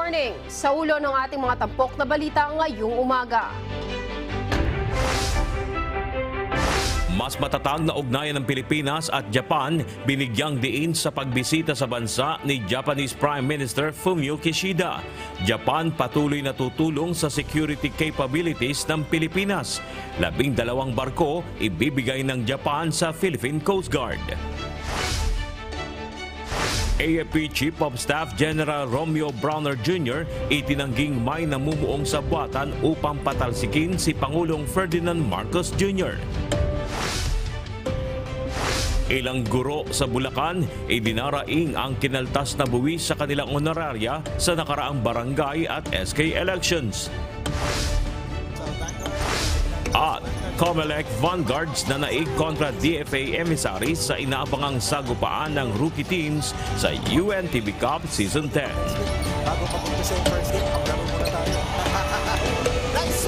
morning! Sa ulo ng ating mga tampok na balita ngayong umaga. Mas matatag na ugnayan ng Pilipinas at Japan binigyang diin sa pagbisita sa bansa ni Japanese Prime Minister Fumio Kishida. Japan patuloy na tutulong sa security capabilities ng Pilipinas. 12 barko ibibigay ng Japan sa Philippine Coast Guard. AFP Chief of Staff General Romeo Browner Jr. itinangging may namumuong sabwatan upang patalsikin si Pangulong Ferdinand Marcos Jr. Ilang guro sa Bulacan idinaraing ang kinaltas na buwis sa kanilang honoraria sa nakaraang barangay at SK elections. At COMELEC Vanguards na naig kontra DFA emissaries sa inaabangang sagupaan ng rookie teams sa UNTV Cup Season 10. Bago papunta sa first game, pagdaro muna tayo. Nice!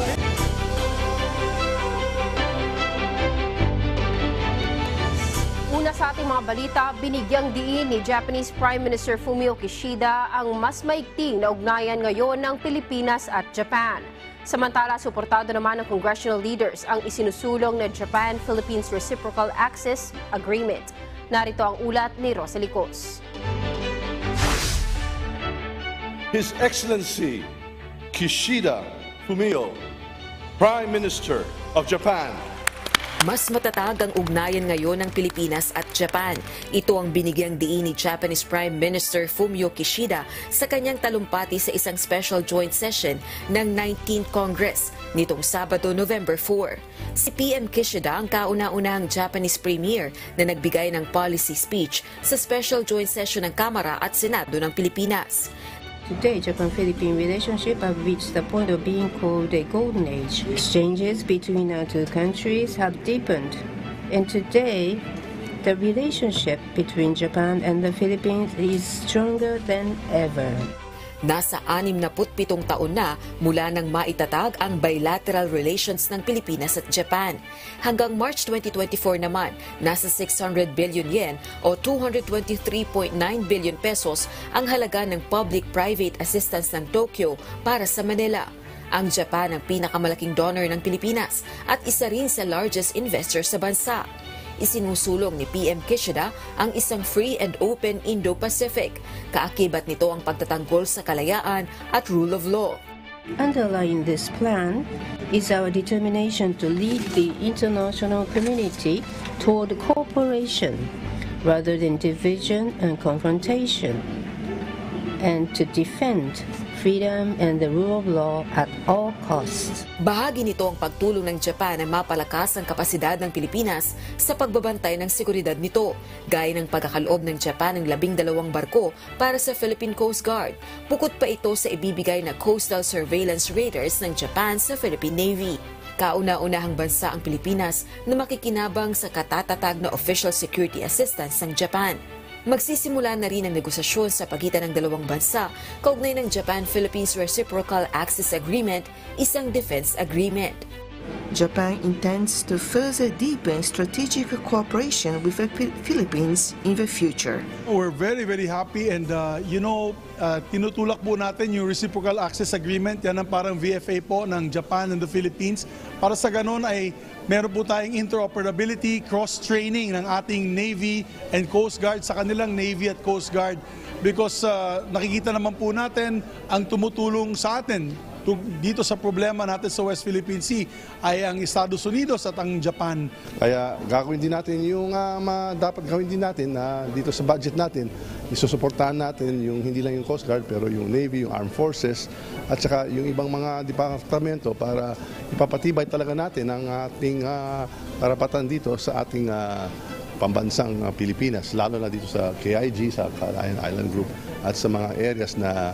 Una sa ating mga balita, binigyang diin ni Japanese Prime Minister Fumio Kishida ang mas maigting na ugnayan ngayon ng Pilipinas at Japan. Samantala, suportado naman ng congressional leaders ang isinusulong na Japan-Philippines Reciprocal Access Agreement. Narito ang ulat ni Rosa Licos. His Excellency Kishida Fumio, Prime Minister of Japan. Mas matatag ang ugnayan ngayon ng Pilipinas at Japan. Ito ang binigyang diin ni Japanese Prime Minister Fumio Kishida sa kanyang talumpati sa isang special joint session ng 19th Congress nitong Sabado, November 4. Si PM Kishida ang kauna-unahang Japanese Premier na nagbigay ng policy speech sa special joint session ng Kamara at Senado ng Pilipinas. Today, Japan-Philippine relationship have reached the point of being called a golden age. Exchanges between our two countries have deepened. And today, the relationship between Japan and the Philippines is stronger than ever. Nasa 67 taon na mula nang maitatag ang bilateral relations ng Pilipinas at Japan. Hanggang March 2024 naman, nasa 600 billion yen o 223.9 billion pesos ang halaga ng public-private assistance ng Tokyo para sa Manila. Ang Japan ang pinakamalaking donor ng Pilipinas at isa rin sa largest investor sa bansa. Isinusulong ni PM Kishida ang isang free and open Indo-Pacific. Kaakibat nito ang pagtatanggol sa kalayaan at rule of law. Underlying this plan is our determination to lead the international community toward cooperation rather than division and confrontation, and to defend freedom and the rule of law at all costs. Bahagi nito ang pagtulong ng Japan na mapalakas ang kapasidad ng Pilipinas sa pagbabantay ng seguridad nito, gaya ng pagkakaloob ng Japan ng 12 barko para sa Philippine Coast Guard. Bukod pa ito sa ibibigay na coastal surveillance radars ng Japan sa Philippine Navy. Kauna-unahang bansa ang Pilipinas na makikinabang sa katatatag na official security assistance ng Japan. Magsisimula na rin ang negosasyon sa pagitan ng dalawang bansa kaugnay ng Japan-Philippines Reciprocal Access Agreement, isang defense agreement. Japan intends to further deepen strategic cooperation with the Philippines in the future. We're very happy and tinutulak po natin yung Reciprocal Access Agreement. Yan ang parang VFA po ng Japan and the Philippines. Para sa ganun ay meron po tayong interoperability, cross-training ng ating Navy and Coast Guard sa kanilang Navy at Coast Guard because nakikita naman po natin ang tumutulong sa atin dito sa problema natin sa West Philippine Sea ay ang Estados Unidos at ang Japan. Kaya gagawin din natin yung dapat gawin din natin dito sa budget natin. Isusuportahan natin yung hindi lang yung Coast Guard pero yung Navy, yung Armed Forces at saka yung ibang mga departamento para ipapatibay talaga natin ang ating karapatan dito sa ating pambansang Pilipinas, lalo na dito sa KIG, sa Calayan Island Group at sa mga areas na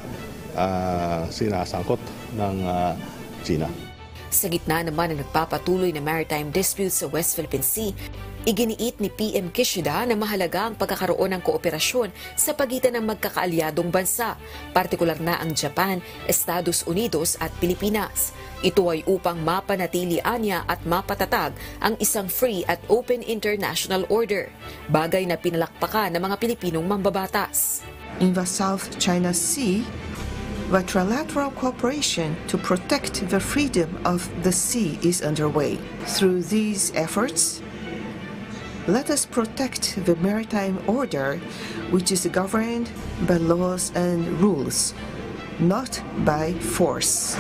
sinasangkot ng China. Sa gitna naman ng nagpapatuloy na maritime disputes sa West Philippine Sea, iginiit ni PM Kishida na mahalaga ang pagkakaroon ng kooperasyon sa pagitan ng magkakaalyadong bansa, partikular na ang Japan, Estados Unidos at Pilipinas. Ito ay upang mapanatili anya at mapatatag ang isang free at open international order, bagay na pinalakpakan ng mga Pilipinong mambabatas. In the South China Sea, but trilateral cooperation to protect the freedom of the sea is underway. Through these efforts, let us protect the maritime order, which is governed by laws and rules, not by force.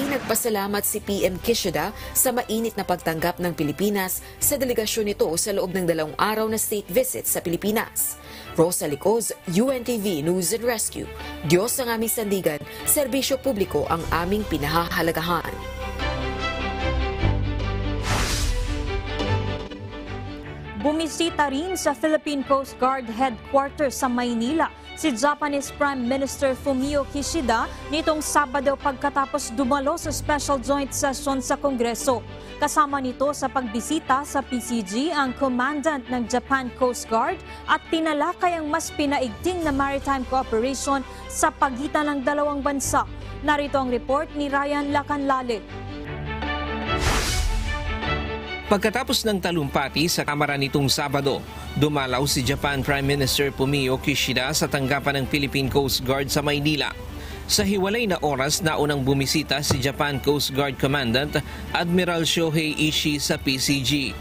Nagpasalamat si PM Kishida sa mainit na pagtanggap ng Pilipinas sa delegasyon nito sa loob ng 2 araw na state visit sa Pilipinas. Rosa Licoz, UNTV News and Rescue. Diyos ang aming sandigan, serbisyo publiko ang aming pinahahalagahan. Bumisita rin sa Philippine Coast Guard Headquarters sa Maynila si Japanese Prime Minister Fumio Kishida nitong Sabado pagkatapos dumalo sa Special Joint Session sa Kongreso. Kasama nito sa pagbisita sa PCG ang Commandant ng Japan Coast Guard at tinalakay ang mas pinaigting na maritime cooperation sa pagitan ng dalawang bansa. Narito ang report ni Ryan Lacanlale. Pagkatapos ng talumpati sa Kamara nitong Sabado, dumalaw si Japan Prime Minister Fumio Kishida sa tanggapan ng Philippine Coast Guard sa Maynila. Sa hiwalay na oras, naunang bumisita si Japan Coast Guard Commandant Admiral Shohei Ishii sa PCG.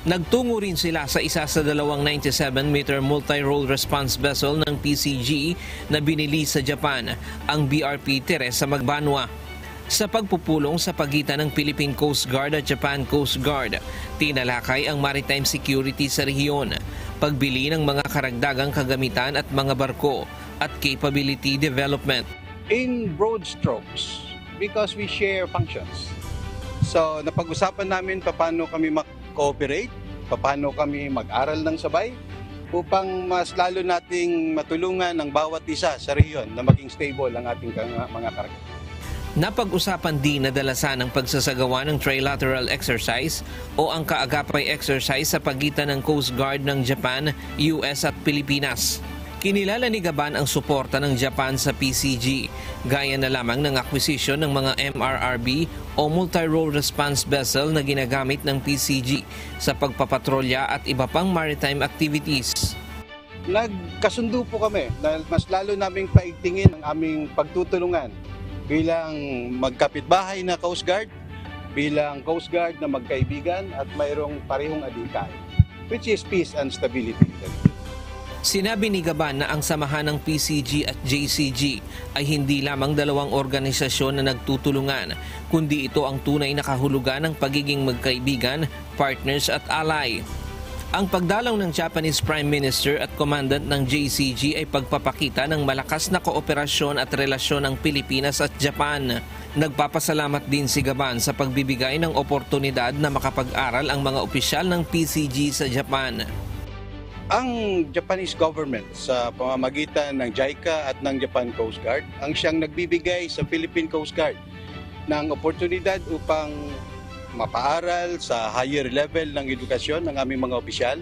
Nagtungo rin sila sa isa sa 2 97-meter multi-role response vessel ng PCG na binili sa Japan, ang BRP Teresa Magbanwa. Sa pagpupulong sa pagitan ng Philippine Coast Guard at Japan Coast Guard, tinalakay ang maritime security sa rehiyon, pagbili ng mga karagdagang kagamitan at mga barko, at capability development. In broad strokes, because we share functions. So napag-usapan namin paano kami mag-cooperate, paano kami mag-aral ng sabay, upang mas lalo nating matulungan ang bawat isa sa rehiyon na maging stable ang ating mga karagdagan. Napag-usapan din na dalasan ang pagsasagawa ng trilateral exercise o ang kaagapay exercise sa pagitan ng Coast Guard ng Japan, US at Pilipinas. Kinilala ni Gaban ang suporta ng Japan sa PCG, gaya na lamang ng akwisisyon ng mga MRRB o multi-role response vessel na ginagamit ng PCG sa pagpapatrolya at iba pang maritime activities. Nagkasundo po kami na mas lalo naming paigtingin ang aming pagtutulungan bilang magkapitbahay na Coast Guard, bilang Coast Guard na magkaibigan at mayroong parehong adhikain, which is peace and stability. Sinabi ni Gaban na ang samahan ng PCG at JCG ay hindi lamang dalawang organisasyon na nagtutulungan, kundi ito ang tunay na kahulugan ng pagiging magkaibigan, partners at ally. Ang pagdalaw ng Japanese Prime Minister at Commandant ng JCG ay pagpapakita ng malakas na kooperasyon at relasyon ng Pilipinas at Japan. Nagpapasalamat din si Gaban sa pagbibigay ng oportunidad na makapag-aral ang mga opisyal ng PCG sa Japan. Ang Japanese government sa pamamagitan ng JICA at ng Japan Coast Guard ang siyang nagbibigay sa Philippine Coast Guard ng oportunidad upang mapaaral sa higher level ng edukasyon ng aming mga opisyal,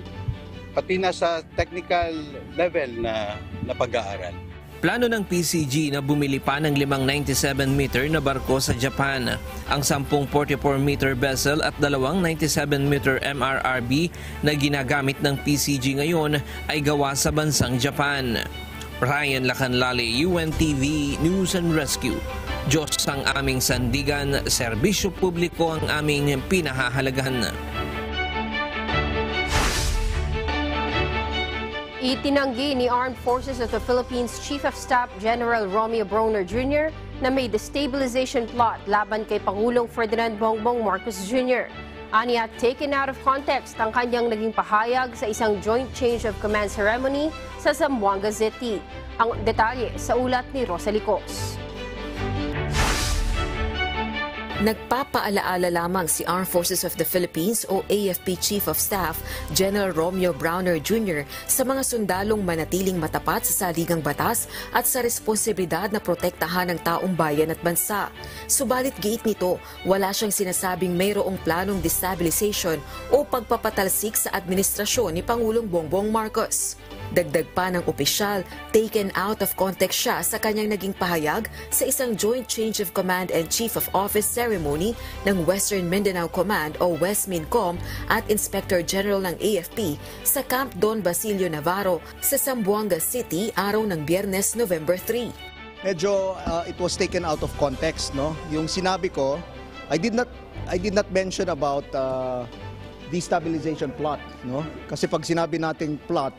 pati na sa technical level na pag-aaral. Plano ng PCG na bumili pa ng 5 97-meter na barko sa Japan, ang 10 44-meter vessel at 2 97-meter MRRB na ginagamit ng PCG ngayon ay gawa sa bansang Japan. Ryan Lacanlale, UNTV News and Rescue. Diyos ang aming sandigan, serbisyo publiko ang aming pinahahalagahan. Itinanggi ni Armed Forces of the Philippines Chief of Staff General Romeo Brawner Jr. na may destabilization plot laban kay Pangulong Ferdinand Bongbong Marcos Jr. Aniya, taken out of context ang kanyang naging pahayag sa isang joint change of command ceremony sa Zamboanga City. Ang detalye sa ulat ni Rosa Licoz. Nagpapaalaala lamang si Armed Forces of the Philippines o AFP Chief of Staff General Romeo Brawner Jr. sa mga sundalong manatiling matapat sa saligang batas at sa responsibilidad na protektahan ng taong bayan at bansa. Subalit giit nito, wala siyang sinasabing mayroong planong destabilization o pagpapatalsik sa administrasyon ni Pangulong Bongbong Marcos. Dagdag pa ng opisyal, taken out of context siya sa kanyang naging pahayag sa isang joint change of command and chief of office ceremony ng Western Mindanao Command o Westmincom at Inspector General ng AFP sa Camp Don Basilio Navarro sa Zamboanga City araw ng Biyernes, November 3. Medyo it was taken out of context, no? Yung sinabi ko, I did not mention about destabilization plot, no? Kasi pag sinabi nating plot,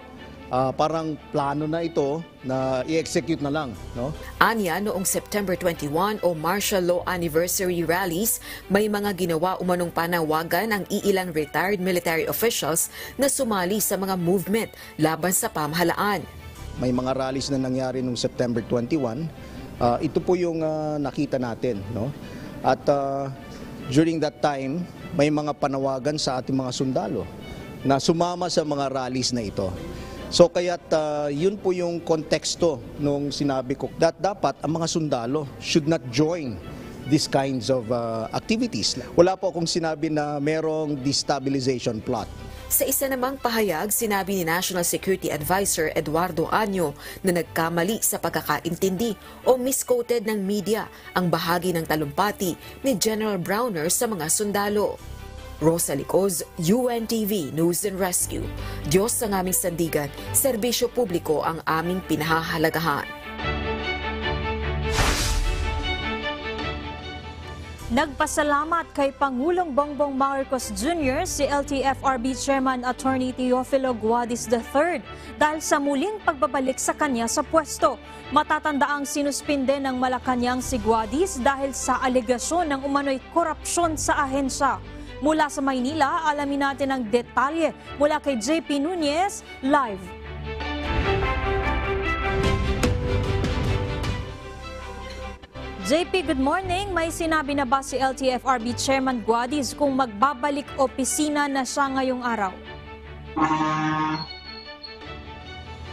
parang plano na ito na i-execute na lang, no? Anya, noong September 21 o martial law anniversary rallies, may mga ginawa umanong panawagan ang iilang retired military officials na sumali sa mga movement laban sa pamahalaan. May mga rallies na nangyari noong September 21. Ito po yung nakita natin, no? At during that time, may mga panawagan sa ating mga sundalo na sumama sa mga rallies na ito. So kaya't yun po yung konteksto nung sinabi ko that dapat ang mga sundalo should not join these kinds of activities. Wala po akong sinabi na merong destabilization plot. Sa isa namang pahayag, sinabi ni National Security Advisor Eduardo Año na nagkamali sa pagkakaintindi o misquoted ng media ang bahagi ng talumpati ni General Browner sa mga sundalo. Rosa Licoz, UNTV News and Rescue. Diyos ang aming sandigan, serbisyo publiko ang aming pinahahalagahan. Nagpasalamat kay Pangulong Bongbong Marcos Jr. si LTFRB Chairman Attorney Teofilo Guadis III dahil sa muling pagbabalik sa kanya sa pwesto. Matatandaang sinuspinde ng Malacanang si Guadis dahil sa alegasyon ng umano'y korupsyon sa ahensya. Mula sa Maynila, alamin natin ang detalye mula kay JP Nunez, live. JP, good morning. May sinabi na ba si LTFRB Chairman Guadis kung magbabalik opisina na siya ngayong araw?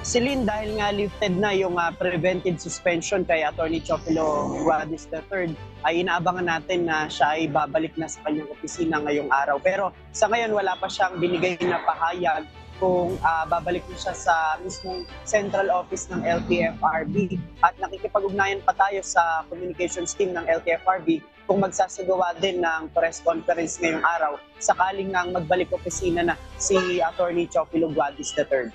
Celine, dahil nga lifted na yung preventive suspension kay Attorney Teofilo Guadis III, ay inaabangan natin na siya ay babalik na sa kanyang opisina ngayong araw. Pero sa ngayon, wala pa siyang binigay na pahayag kung babalik na siya sa mismong central office ng LTFRB. At nakikipag-ugnayan pa tayo sa communications team ng LTFRB kung magsasagawa din ng press conference ngayong araw sakaling nang magbalik opisina na si Attorney Teofilo Guadis III.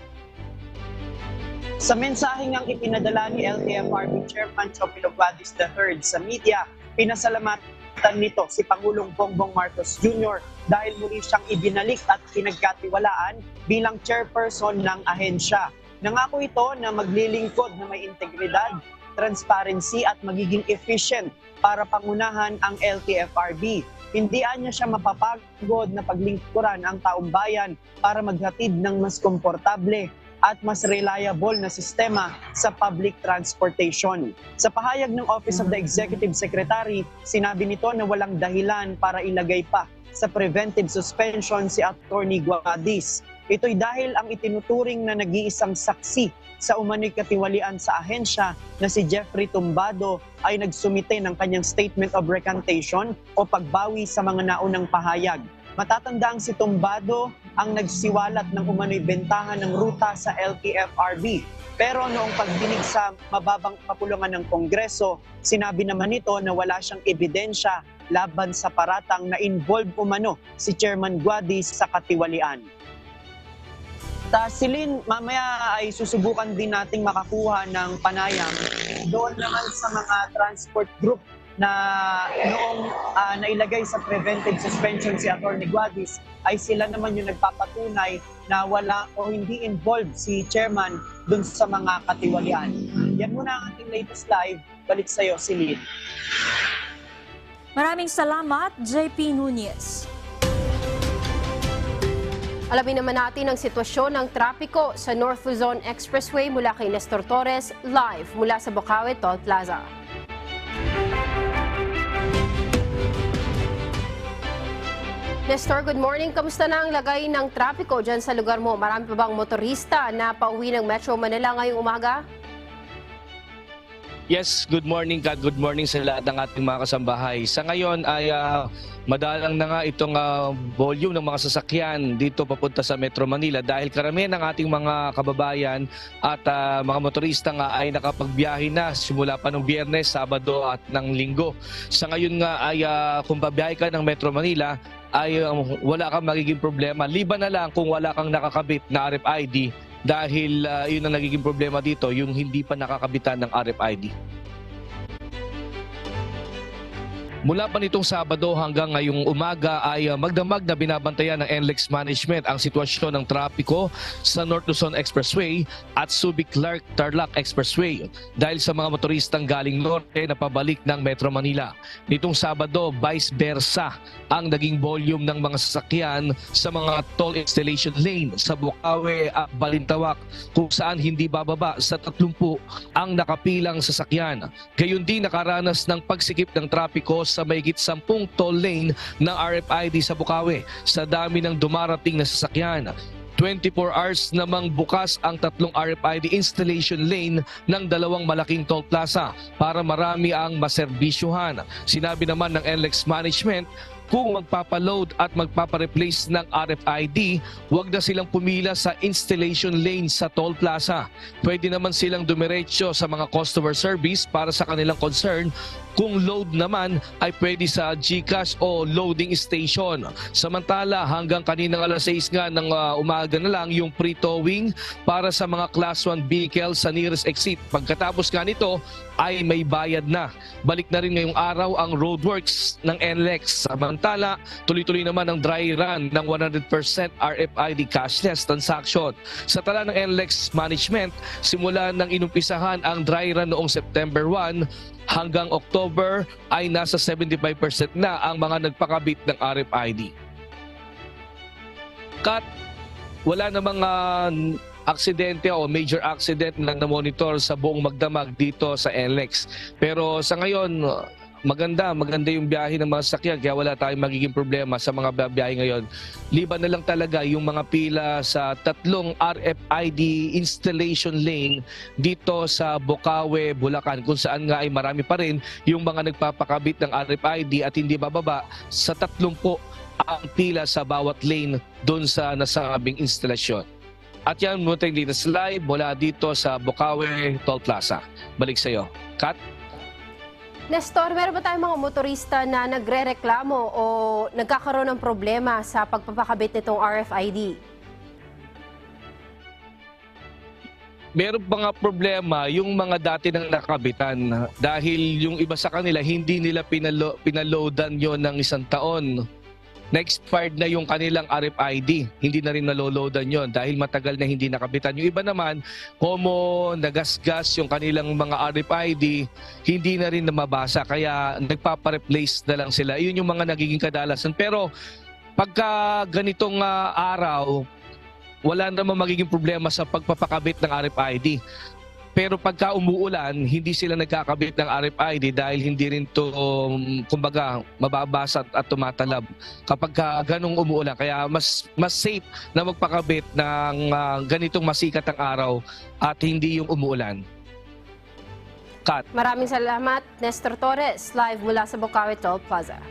Sa mensaheng ang ipinadala ni LTFRB Chairman Teofilo Guadis III sa media, pinasalamatan nito si Pangulong Bongbong Marcos Jr. dahil muli siyang ibinalik at pinagkatiwalaan bilang chairperson ng ahensya. Nangako ito na maglilingkod na may integridad, transparency at magiging efficient para pangunahan ang LTFRB. Hindi niya siya mapapagod na paglingkuran ang taong bayan para maghatid ng mas komportable at mas reliable na sistema sa public transportation. Sa pahayag ng Office of the Executive Secretary, sinabi nito na walang dahilan para ilagay pa sa preventive suspension si Attorney Guadis. Ito'y dahil ang itinuturing na nag-iisang saksi sa umano'y katiwalian sa ahensya na si Jeffrey Tumbado ay nagsumite ng kanyang statement of recantation o pagbawi sa mga naunang pahayag. Matatandaang si Tumbado ang nagsiwalat ng umano'y bentahan ng ruta sa LTFRB. Pero noong pagdinig sa mababang kapulungan ng Kongreso, sinabi naman nito na wala siyang ebidensya laban sa paratang na involved umano si Chairman Guadis sa katiwalian. Celine, mamaya ay susubukan din nating makakuha ng panayam doon naman sa mga transport group na noong nailagay sa preventive suspension si Attorney Guadis ay sila naman yung nagpapatunay na wala o hindi involved si Chairman dun sa mga katiwalian. Yan muna ang ating latest live. Balik sa'yo, Celine. Maraming salamat, JP Nunez. Alamin naman natin ang sitwasyon ng trapiko sa North Luzon Expressway mula kay Nestor Torres, live mula sa Bocaue Toll Plaza. Nestor, good morning. Kamusta na ang lagay ng trapiko dyan sa lugar mo? Marami pa bang motorista na pauwi ng Metro Manila ngayong umaga? Yes, good morning Kat. Good morning sa lahat ng ating mga kasambahay. Sa ngayon ay madalang na nga itong volume ng mga sasakyan dito papunta sa Metro Manila dahil karamihan ng ating mga kababayan at mga motorista nga ay nakapagbiyahe na simula pa ng Biyernes, Sabado at ng Linggo. Sa ngayon nga ay kung babiyahe ka ng Metro Manila ay wala kang magiging problema. Liban na lang kung wala kang nakakabit na RFID dahil yun ang nagiging problema dito, yung hindi pa nakakabitan ng RFID. Mula pa nitong Sabado hanggang ngayong umaga ay magdamag na binabantayan ng NLEX Management ang sitwasyon ng trapiko sa North Luzon Expressway at Subic-Clark-Tarlac Expressway dahil sa mga motoristang galing norte na pabalik ng Metro Manila. Nitong Sabado, vice versa ang naging volume ng mga sasakyan sa mga toll installation lane sa Bukawe at Balintawak kung saan hindi bababa sa 30 ang nakapilang sasakyan. Gayon din nakaranas ng pagsikip ng trapiko sa mahigit 10 toll lane ng RFID sa Bukawe sa dami ng dumarating na sasakyan. 24 hours namang bukas ang 3 RFID installation lane ng 2 malaking toll plaza para marami ang maserbisyuhan. Sinabi naman ng NLEX Management, kung magpapaload at magpapareplace ng RFID, huwag na silang pumila sa installation lane sa toll plaza. Pwede naman silang dumiretso sa mga customer service para sa kanilang concern. Kung load naman ay pwede sa GCash o loading station. Samantala hanggang kaninang alas 6 nga ng umaga na lang yung pre-towing para sa mga Class 1 vehicles sa nearest exit. Pagkatapos nga nito ay may bayad na. Balik na rin ngayong araw ang roadworks ng NLEX. Samantala, tuloy-tuloy naman ang dry run ng 100% RFID cashless transaction. Sa tala ng NLEX Management, simula nang inumpisahan ang dry run noong September 1, hanggang October ay nasa 75% na ang mga nagpakabit ng RFID. Kat, wala namang aksidente o major accident na na-monitor sa buong magdamag dito sa NLEX. Pero sa ngayon, maganda yung biyahe ng mga sasakyan kaya wala tayong magiging problema sa mga biyahe ngayon. Liban na lang talaga yung mga pila sa 3 RFID installation lane dito sa Bukawe, Bulacan kung saan nga ay marami pa rin yung mga nagpapakabit ng RFID at hindi bababa sa 30 ang pila sa bawat lane doon sa nasabing instalasyon. At yan, munting latest live mula dito sa Bukawe Toll Plaza. Balik sa iyo. Kat? Nestor, meron ba tayong mga motorista na nagre-reklamo o nagkakaroon ng problema sa pagpapakabit nitong RFID? Meron pa nga problema yung mga dati nang nakabitan dahil yung iba sa kanila hindi nila pinaloadan yon ng 1 taon. Na-expired na yung kanilang RFID. Hindi na rin naloloadan yon dahil matagal na hindi nakabitan. Yung iba naman, como nagasgas yung kanilang mga RFID, hindi na rin mabasa. Kaya nagpapareplace na lang sila. Yun yung mga nagiging kadalasan. Pero pagka ganitong araw, wala naman magiging problema sa pagpapakabit ng RFID. Pero pagka umuulan, hindi sila nagkakabit ng RFID dahil hindi rin to kumbaga mababasa at tumatalab kapag ganong umuulan. Kaya mas safe na magpakabit ng ganitong masikat ang araw at hindi yung umuulan. Kat. Maraming salamat, Nestor Torres, live mula sa Bukawe Toll Plaza.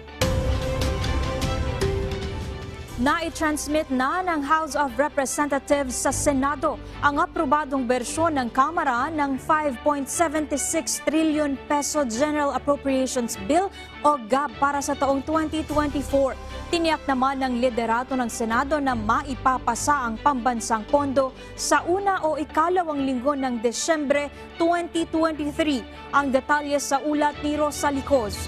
Nai-transmit na ng House of Representatives sa Senado ang aprobadong bersyon ng Kamara ng 5.76 trillion peso General Appropriations Bill o GAB para sa taong 2024. Tiniyak naman ng liderato ng Senado na maipapasa ang pambansang pondo sa una o ikalawang linggo ng Desyembre 2023. Ang detalye sa ulat ni Rosa Licos.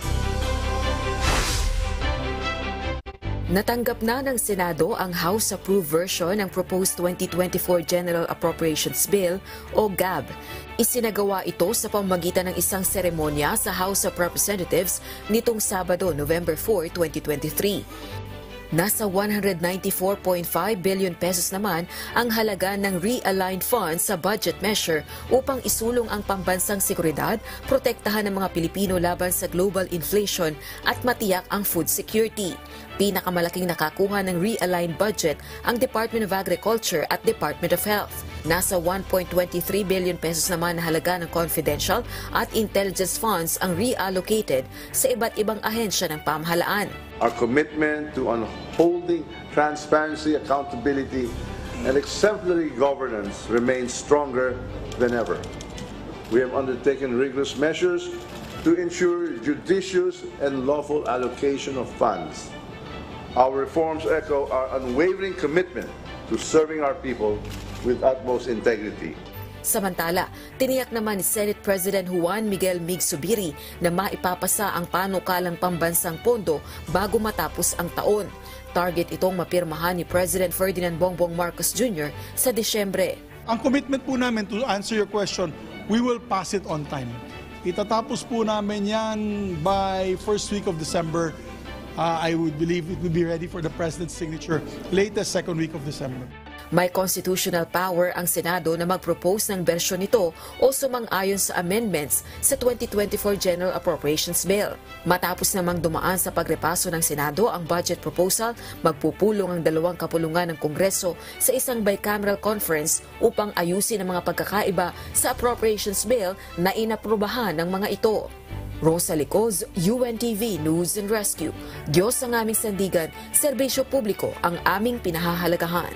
Natanggap na ng Senado ang House-approved version ng Proposed 2024 General Appropriations Bill o GAB. Isinagawa ito sa pamamagitan ng isang seremonya sa House of Representatives nitong Sabado, November 4, 2023. Nasa 194.5 billion pesos naman ang halaga ng realigned funds sa budget measure upang isulong ang pambansang seguridad, protektahan ng mga Pilipino laban sa global inflation at matiyak ang food security. Pinakamalaking nakakuha ng realigned budget ang Department of Agriculture at Department of Health. Nasa 1.23 billion pesos naman na halaga ng confidential at intelligence funds ang reallocated sa iba't ibang ahensya ng pamahalaan. Our commitment to upholding transparency, accountability, and exemplary governance remains stronger than ever. We have undertaken rigorous measures to ensure judicious and lawful allocation of funds. Our reforms echo our unwavering commitment to serving our people with utmost integrity. Samantala, tiniyak naman ni Senate President Juan Miguel Mig Zubiri na maipapasa ang panukalang pambansang pondo bago matapos ang taon. Target itong mapirmahan ni President Ferdinand Bongbong Marcos Jr. sa Disyembre. Ang commitment po namin, to answer your question, we will pass it on time. Itatapos po namin yan by first week of December. I would believe it will be ready for the President's signature latest second week of December. May constitutional power ang Senado na mag-propose ng bersyon nito o sumang-ayon sa amendments sa 2024 General Appropriations Bill. Matapos namang dumaan sa pagrepaso ng Senado ang budget proposal, magpupulong ang dalawang kapulungan ng Kongreso sa isang bicameral conference upang ayusin ang mga pagkakaiba sa Appropriations Bill na inaprubahan ng mga ito. Rosa Licoz, UNTV News and Rescue. Diyos ang aming sandigan, serbisyo publiko ang aming pinahahalagahan.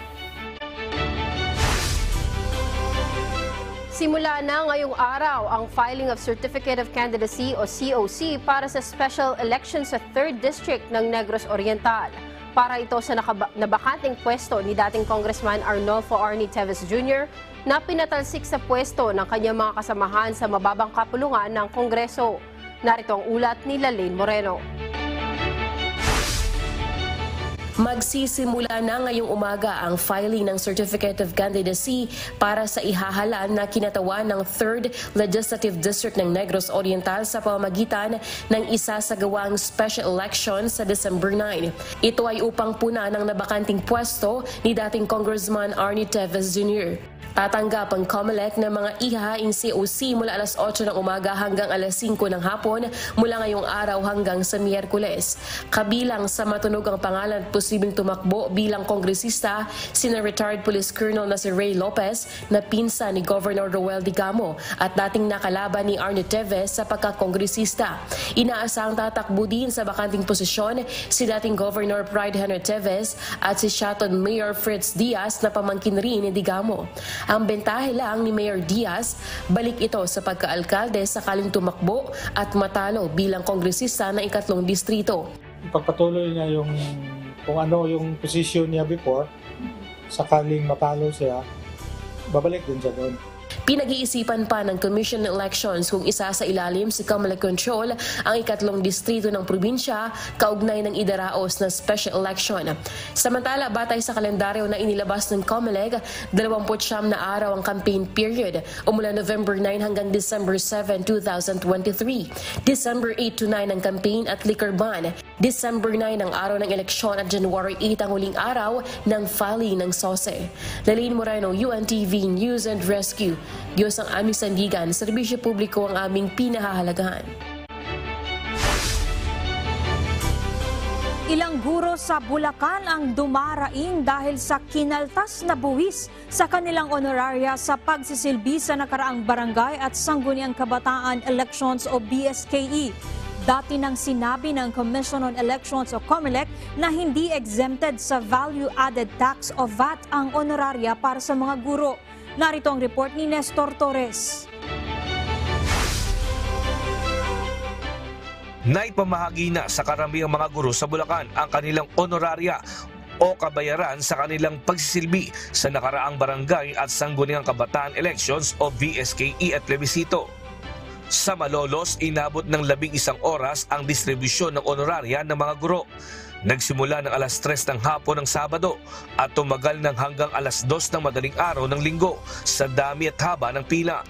Simula na ngayong araw ang filing of Certificate of Candidacy o COC para sa special election sa 3rd District ng Negros Oriental. Para ito sa nabakanting pwesto ni dating Congressman Arnolfo Arnie Teves Jr. na pinatalsik sa pwesto ng kanyang mga kasamahan sa mababang kapulungan ng Kongreso. Narito ang ulat ni Lalaine Moreno. Magsisimula na ngayong umaga ang filing ng Certificate of Candidacy para sa ihahalan na kinatawan ng 3rd Legislative District ng Negros Oriental sa pamamagitan ng isasagawang special election sa December 9. Ito ay upang puna ng nabakanting pwesto ni dating Congressman Arnie Teves Jr. Tatanggap ang COMELEC ng mga ihahaing COC mula alas 8 ng umaga hanggang alas 5 ng hapon mula ngayong araw hanggang sa Miyerkules. Kabilang sa matunog ang pangalan at posibleng tumakbo bilang kongresista, sina retired Police Colonel na si Ray Lopez na pinsan ni Governor Roel Digamo at dating nakalaban ni Arnie Teves sa pagkakongresista. Inaasahang tatakbo din sa bakanting posisyon si dating Governor Pride Henry Teves at si Shaton Mayor Fritz Diaz na pamangkin rin ni Digamo. Ang bentahe lang ni Mayor Diaz, balik ito sa pagkaalkalde sakaling tumakbo at matalo bilang kongresista ng 3 distrito. Pagpatuloy niya yung kung ano yung position niya before, sakaling matalo siya, babalik din siya doon. Pinag-iisipan pa ng Commission on Elections kung isa sa ilalim si COMELEC Control ang 3 distrito ng probinsya kaugnay ng idaraos na special election. Samantala, batay sa kalendaryo na inilabas ng COMELEC, 29 na araw ang campaign period o mula November 9 hanggang December 7, 2023. December 8 to 9 ang campaign at liquor ban. December 9 ang araw ng eleksyon at January 8 ang huling araw ng filing ng SOSE. Lalaine Moreno, UNTV News and Rescue. Diyos ang aming sandigan, serbisyo publiko ang aming pinahahalagahan. Ilang guro sa Bulacan ang dumaraing dahil sa kinaltas na buwis sa kanilang honoraria sa pagsisilbi sa nakaraang barangay at Sangguniang Kabataan Elections o BSKE. Dati nang sinabi ng Commission on Elections o COMELEC na hindi exempted sa Value Added Tax o VAT ang honoraria para sa mga guro. Narito ang report ni Nestor Torres. Naipamahagi na sa karamihang mga guro sa Bulacan ang kanilang honoraria o kabayaran sa kanilang pagsisilbi sa nakaraang barangay at Sangguniang Kabataan Elections o BSKE at plebisito. Sa Malolos, inabot ng 11 oras ang distribusyon ng honoraria ng mga guro. Nagsimula ng alas 3 ng hapon ng Sabado at tumagal ng hanggang alas 2 ng madaling araw ng Linggo sa dami at haba ng pila.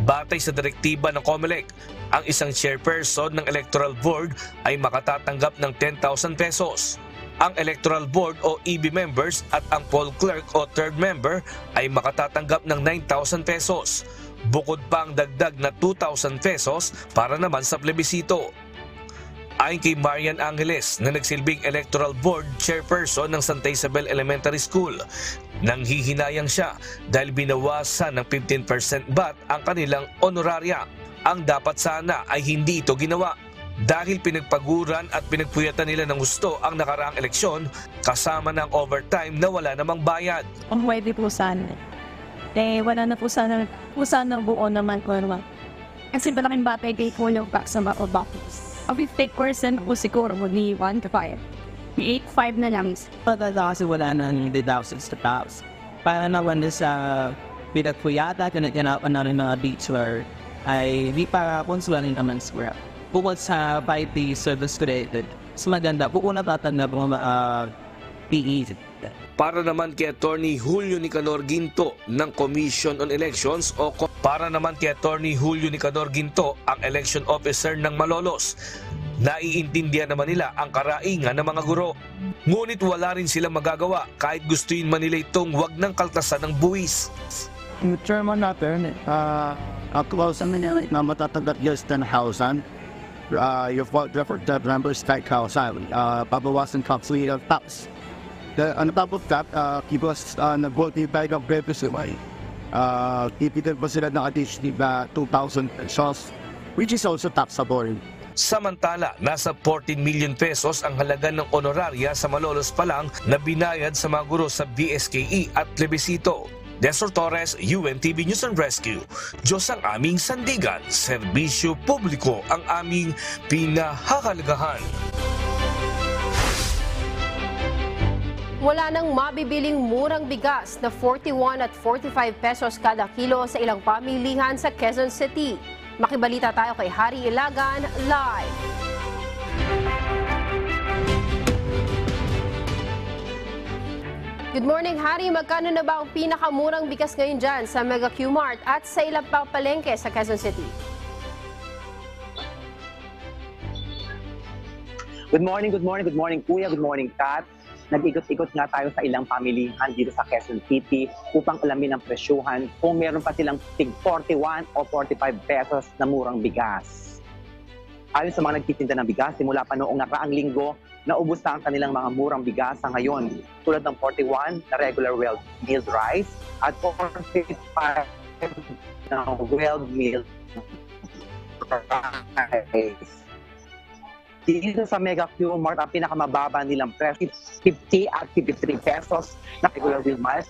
Batay sa direktiba ng COMELEC, ang isang chairperson ng Electoral Board ay makatatanggap ng 10,000 pesos. Ang Electoral Board o EB members at ang poll clerk o third member ay makatatanggap ng 9,000 pesos. Bukod pa ang dagdag na 2,000 pesos para naman sa plebisito. Ayon kay Marian Angeles na nagsilbing Electoral Board Chairperson ng Santa Isabel Elementary School, nanghihinayang siya dahil binawasan ng 15% VAT ang kanilang honoraria. Ang dapat sana ay hindi ito ginawa dahil pinagpaguran at pinagpuyatan nila ng gusto ang nakaraang eleksyon kasama ng overtime na wala namang bayad. Kung pwede po sana. Wala na po sana buo naman ko naman. Kasi malaking batay kay Kulong back sa mga bakos. A 50% po siguro ni 1 to 5. 8-5 na lang. Pagkata kasi wala na hindi thousands to thousands. Para naman sa pinagpuyata, kinakinapan na rin mga teacher ay di para konsulan naman square. Bukod sa 5 service created, mas maganda, bukod na tatanda mga PE. Para naman kay Attorney Julio Nicanor Ginto ng Commission on Elections o para naman kay Attorney Julio Nicanor Ginto, ang election officer ng Malolos, naiintindihan naman nila ang karaingan ng mga guro. Ngunit wala rin silang magagawa kahit gustuin man nila itong wag ng kaltasan ng buwis. Yung chairman natin, close na matatagat yes 10,000. Your representative members 5,000. Pabawasan complete of tax. On top of that, keep us nag-vote bag of previous way. Ipitin pa sila ng additional 2,000 pesos, which is also taxable. Samantala, nasa 14 million pesos ang halaga ng honoraria sa Malolos pa lang na binayad sa mga guro sa BSKE at Plebiscito. Desor Torres, UNTV News and Rescue. Diyos ang aming sandigan, serbisyo publiko ang aming pinahahalagahan. Wala nang mabibiling murang bigas na 41 at 45 pesos kada kilo sa ilang pamilihan sa Quezon City. Makibalita tayo kay Hari Ilagan live. Good morning, Hari. Magkano na ba ang pinakamurang bigas ngayon dyan sa Mega Q-Mart at sa ilang pang palengke sa Quezon City? Good morning, Kuya. Good morning, Kat. Nag-ikot-ikot nga tayo sa ilang pamilihan dito sa Quezon City upang alamin ang presyuhan kung meron pa silang tig 41 o 45 pesos na murang bigas. Ayon sa mga nagtitinda ng bigas, simula pa noong nakaraang linggo, naubos na ang kanilang mga murang bigas sa ngayon, tulad ng 41 na regular well-milled rice at 45 na well-milled rice. Dito sa Mega Q-Mart, ang pinakamababa nilang presyo, 50 at 53 pesos na regular wheat rice.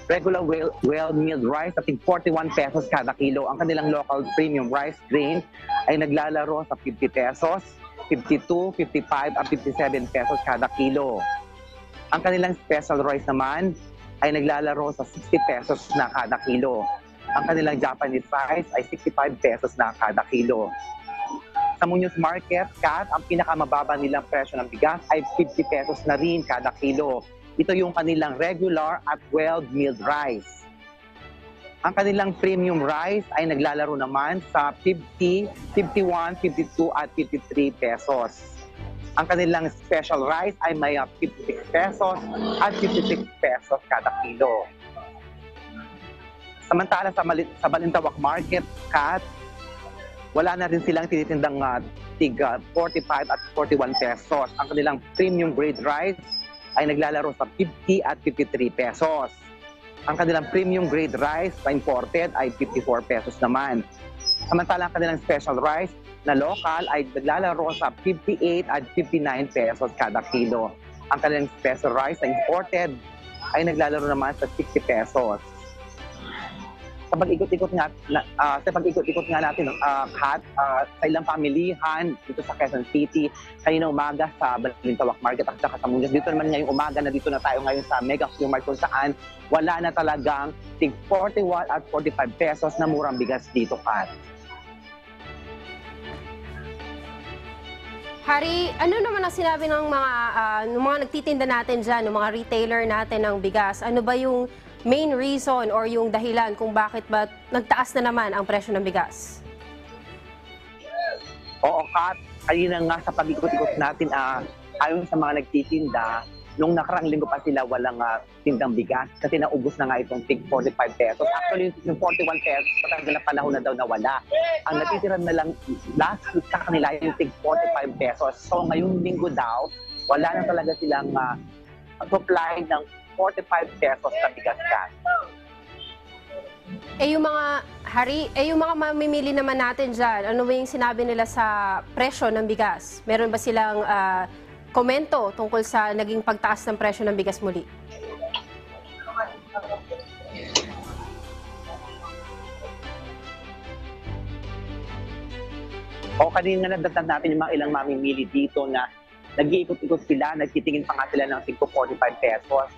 Regular well-milled rice at 41 pesos kada kilo. Ang kanilang local premium rice grain ay naglalaro sa 50 pesos, 52, 55 at 57 pesos kada kilo. Ang kanilang special rice naman ay naglalaro sa 60 pesos na kada kilo. Ang kanilang Japanese rice ay 65 pesos na kada kilo. Sa Muñoz Market, Kat, ang pinakamababa nilang presyo ng bigas ay 50 pesos na rin kada kilo. Ito yung kanilang regular at well-milled rice. Ang kanilang premium rice ay naglalaro naman sa 50, 51, 52 at 53 pesos. Ang kanilang special rice ay may 56 pesos at 56 pesos kada kilo. Samantala sa Balintawak Market, Kat, wala na rin silang tinitindang tig 45 at 41 pesos. Ang kanilang premium grade rice ay naglalaro sa 50 at 53 pesos. Ang kanilang premium grade rice na imported ay 54 pesos naman. Samantala ang kanilang special rice na local ay naglalaro sa 58 at 59 pesos kada kilo. Ang kanilang special rice na imported ay naglalaro naman sa 60 pesos. Sa pag-ikot-ikot nga natin sa ilang pamilihan dito sa Quezon City, kanina umaga sa Balintawak Market at saka sa Muñoz. Dito naman ngayong umaga na dito na tayo ngayon sa Mega Q-Mart kung saan wala na talagang tig 41 at 45 pesos na murang bigas dito, Kat. Hari, ano naman ang sinabi ng mga nagtitinda natin dyan, ng mga retailer natin ng bigas? Ano ba yung main reason or yung dahilan kung bakit ba nagtaas na naman ang presyo ng bigas? Oo, Kat. Kanina nga sa pag-ikot-ikot natin, ayon sa mga nagtitinda, Nung nakaraang linggo pa sila walang tindang bigas kasi naubos na nga itong tig 45 pesos. Actually, yung 41 pesos, matagal na panahon na daw nawala. Ang natitira na lang last week sa kanila yung tig 45 pesos. So ngayong linggo daw, wala na talaga silang supply ng 45 pesos na bigas cash. Yung mga mamimili naman natin dyan, ano ba yung sinabi nila sa presyo ng bigas? Meron ba silang komento tungkol sa naging pagtaas ng presyo ng bigas muli? O kanina nadagdag natin yung mga ilang mamimili dito na nag-iikot-ikot sila, nagtitingin pa nga sila ng 45 pesos.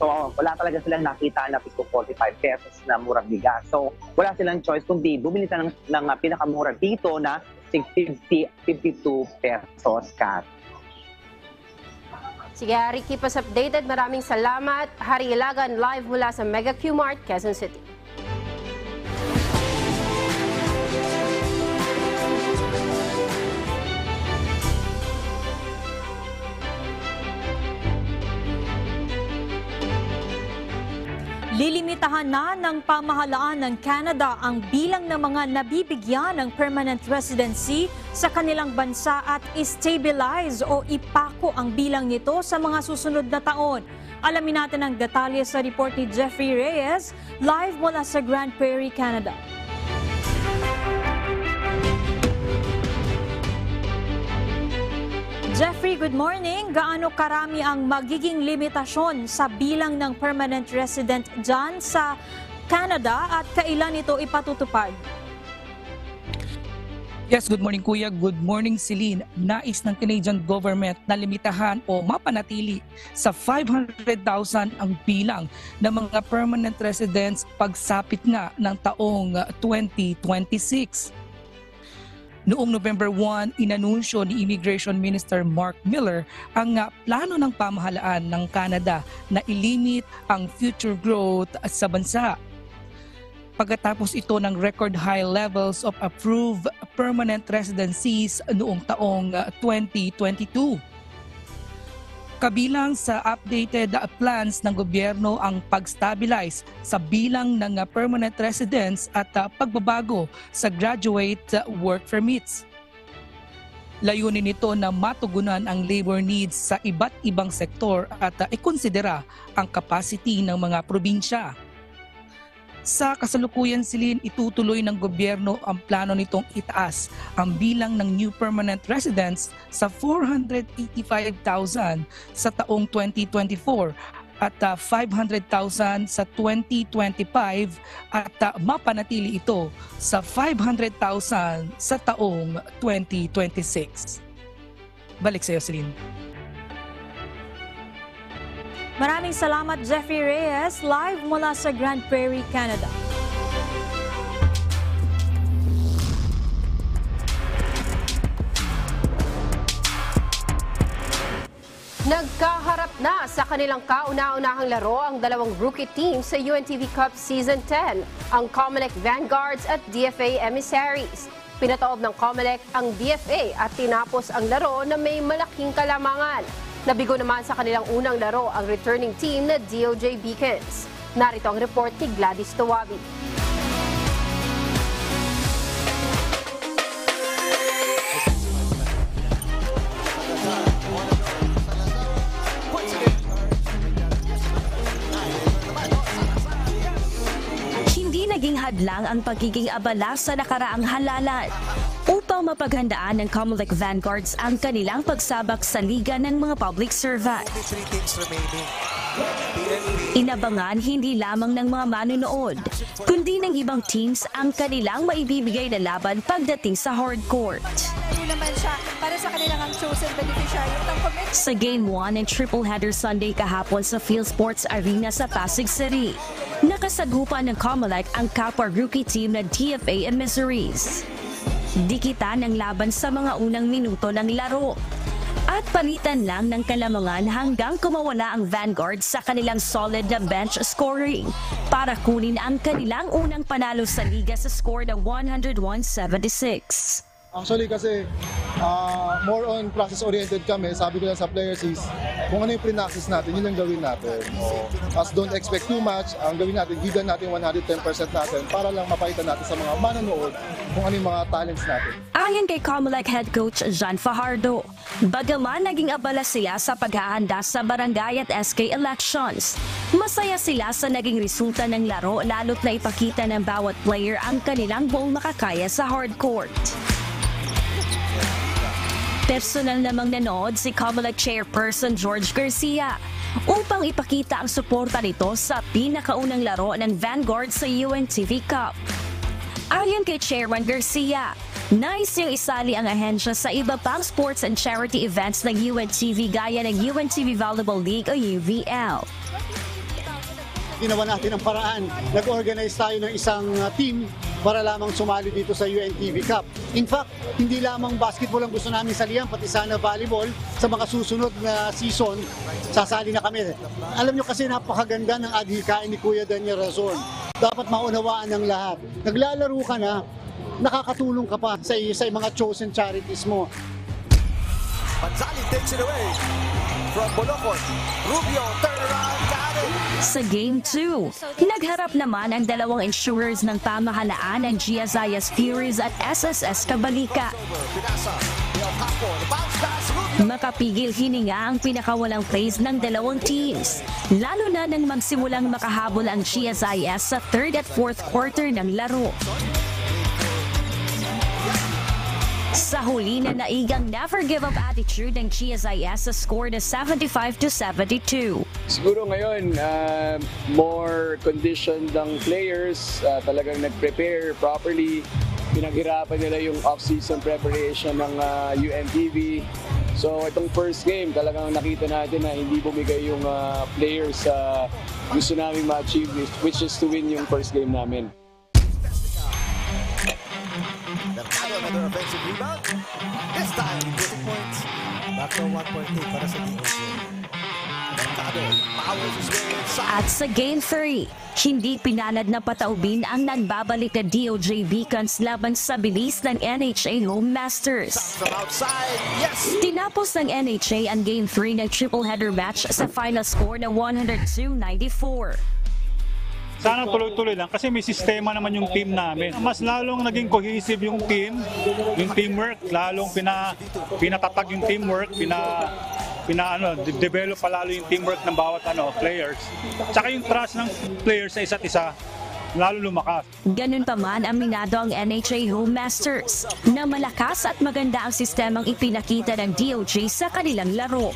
So wala talaga silang nakita na 45 pesos na murang bigas. So wala silang choice kundi bumili ka ng pinakamura dito na 52 pesos cash. Sige, Hari, keep us updated. Maraming salamat. Hari Ilagan, live mula sa Mega Q-Mart, Quezon City. Lilimitahan na ng pamahalaan ng Canada ang bilang ng mga nabibigyan ng permanent residency sa kanilang bansa at i-stabilize o ipako ang bilang nito sa mga susunod na taon. Alamin natin ang detalye sa report ni Jeffrey Reyes, live mula sa Grand Prairie, Canada. Jeffrey, good morning. Gaano karami ang magiging limitasyon sa bilang ng permanent resident dyan sa Canada at kailan ito ipatutupad? Yes, good morning Kuya. Good morning Celine. Nais ng Canadian government na limitahan o mapanatili sa 500,000 ang bilang ng mga permanent residents pagsapit nga ng taong 2026. Noong November 1, inanunsyo ni Immigration Minister Mark Miller ang plano ng pamahalaan ng Canada na ilimit ang future growth sa bansa. Pagkatapos ito ng record high levels of approved permanent residencies noong taong 2022. Kabilang sa updated plans ng gobyerno ang pag-stabilize sa bilang ng permanent residents at pagbabago sa graduate work permits. Layunin nito na matugunan ang labor needs sa iba't ibang sektor at ikonsidera ang capacity ng mga probinsya. Sa kasalukuyan Celine, itutuloy ng gobyerno ang plano nitong itaas ang bilang ng new permanent residents sa 485,000 sa taong 2024 at 500,000 sa 2025 at mapanatili ito sa 500,000 sa taong 2026. Balik sa iyo, Celine. Maraming salamat Jeffrey Reyes, live mula sa Grand Prairie, Canada. Nagkaharap na sa kanilang kauna-unahang laro ang dalawang rookie team sa UNTV Cup Season 10, ang Comelec Vanguards at DFA Emissaries. Pinataob ng Comelec ang DFA at tinapos ang laro na may malaking kalamangan. Nabigo naman sa kanilang unang laro ang returning team na DOJ Beacons. Narito ang report ni Gladys Tawabi. Hindi naging hadlang ang pagiging abala sa nakaraang halalan upang mapaghandaan ng Comelec Vanguards ang kanilang pagsabak sa liga ng mga public servant. Inabangan hindi lamang ng mga manunood, kundi ng ibang teams ang kanilang maibibigay na laban pagdating sa hardcourt. Sa Game 1 ng Triple Header Sunday kahapon sa Field Sports Arena sa Pasig City, nakasagupan ng Comelec ang kapwa rookie team na DFA Emissaries. Dikitan ang laban sa mga unang minuto ng laro at palitan lang ng kalamangan hanggang kumawala ang Vanguard sa kanilang solid na bench scoring para kunin ang kanilang unang panalo sa liga sa score na 101-76. Actually kasi more on process-oriented kami. Sabi ko lang sa players is kung ano yung pre-practice natin, yun ang gawin natin. As don't expect too much, ang gawin natin, gigan natin 110% natin para lang mapakita natin sa mga manonood kung ano yung mga talents natin. Ayon kay Comelec Head Coach John Fajardo, bagaman naging abala sila sa paghahanda sa barangay at SK elections, masaya sila sa naging resulta ng laro lalo't na ipakita ng bawat player ang kanilang buong makakaya sa hardcourt. Personal namang nanood si Comelec Chairperson George Garcia upang ipakita ang suporta nito sa pinakaunang laro ng Vanguard sa UNTV Cup. Ayon kay Chairman Garcia, nais niyang isali ang ahensya sa iba pang sports and charity events ng UNTV gaya ng UNTV Volleyball League o UVL. Ginawa natin ang paraan. Nag-organize tayo ng isang team para lamang sumali dito sa UNTV Cup. In fact, hindi lamang basketball ang gusto namin salihan, pati sana volleyball. Sa mga susunod na season, sasali na kami. Alam nyo kasi napakaganda ng adhikain ni Kuya Daniel Razon. Dapat maunawaan ng lahat. Naglalaro ka na, nakakatulong ka pa sa mga chosen charities mo. Panzali takes it away from Bolocon. Rubio, turnaround, got it! Sa Game 2, nagharap naman ang dalawang insurers ng pamahalaan ng Gia Zayas Furies at SSS Cabalika. Makapigil hininga ang pinakawalang plays ng dalawang teams, lalo na nang magsimulang makahabol ang Gia Zayas sa 3rd at 4th quarter ng laro. Sa huli na naigang never give up attitude ng GSIS sa score na 75-72. Siguro ngayon, more conditioned ang players, talagang nag-prepare properly. Pinaghirapan nila yung off-season preparation ng UNTV. So itong first game, talagang nakita natin na hindi bumigay yung players sa gusto namin ma-achieve, which is to win yung first game namin. Another offensive rebound. This time, 20 points. Back to 1.8 para sa DOJ. At sa Game 3, hindi pinalad na pataubin ang nagbabalik na DOJ Beacons laban sa bilis ng NHA Home Masters. Tinapos ng NHA ang Game 3 ng triple header match sa final score na 102-94. Sana tuloy-tuloy lang kasi may sistema naman yung team namin. Mas lalong naging cohesive yung team, yung teamwork, lalong pinatatag yung teamwork, develop palalo yung teamwork ng bawat players. Tsaka yung trust ng players sa isa't isa, lalo lumakas. Ganun pa man, aminado ang NHA Home Masters na malakas at maganda ang sistemang ipinakita ng DOJ sa kanilang laro.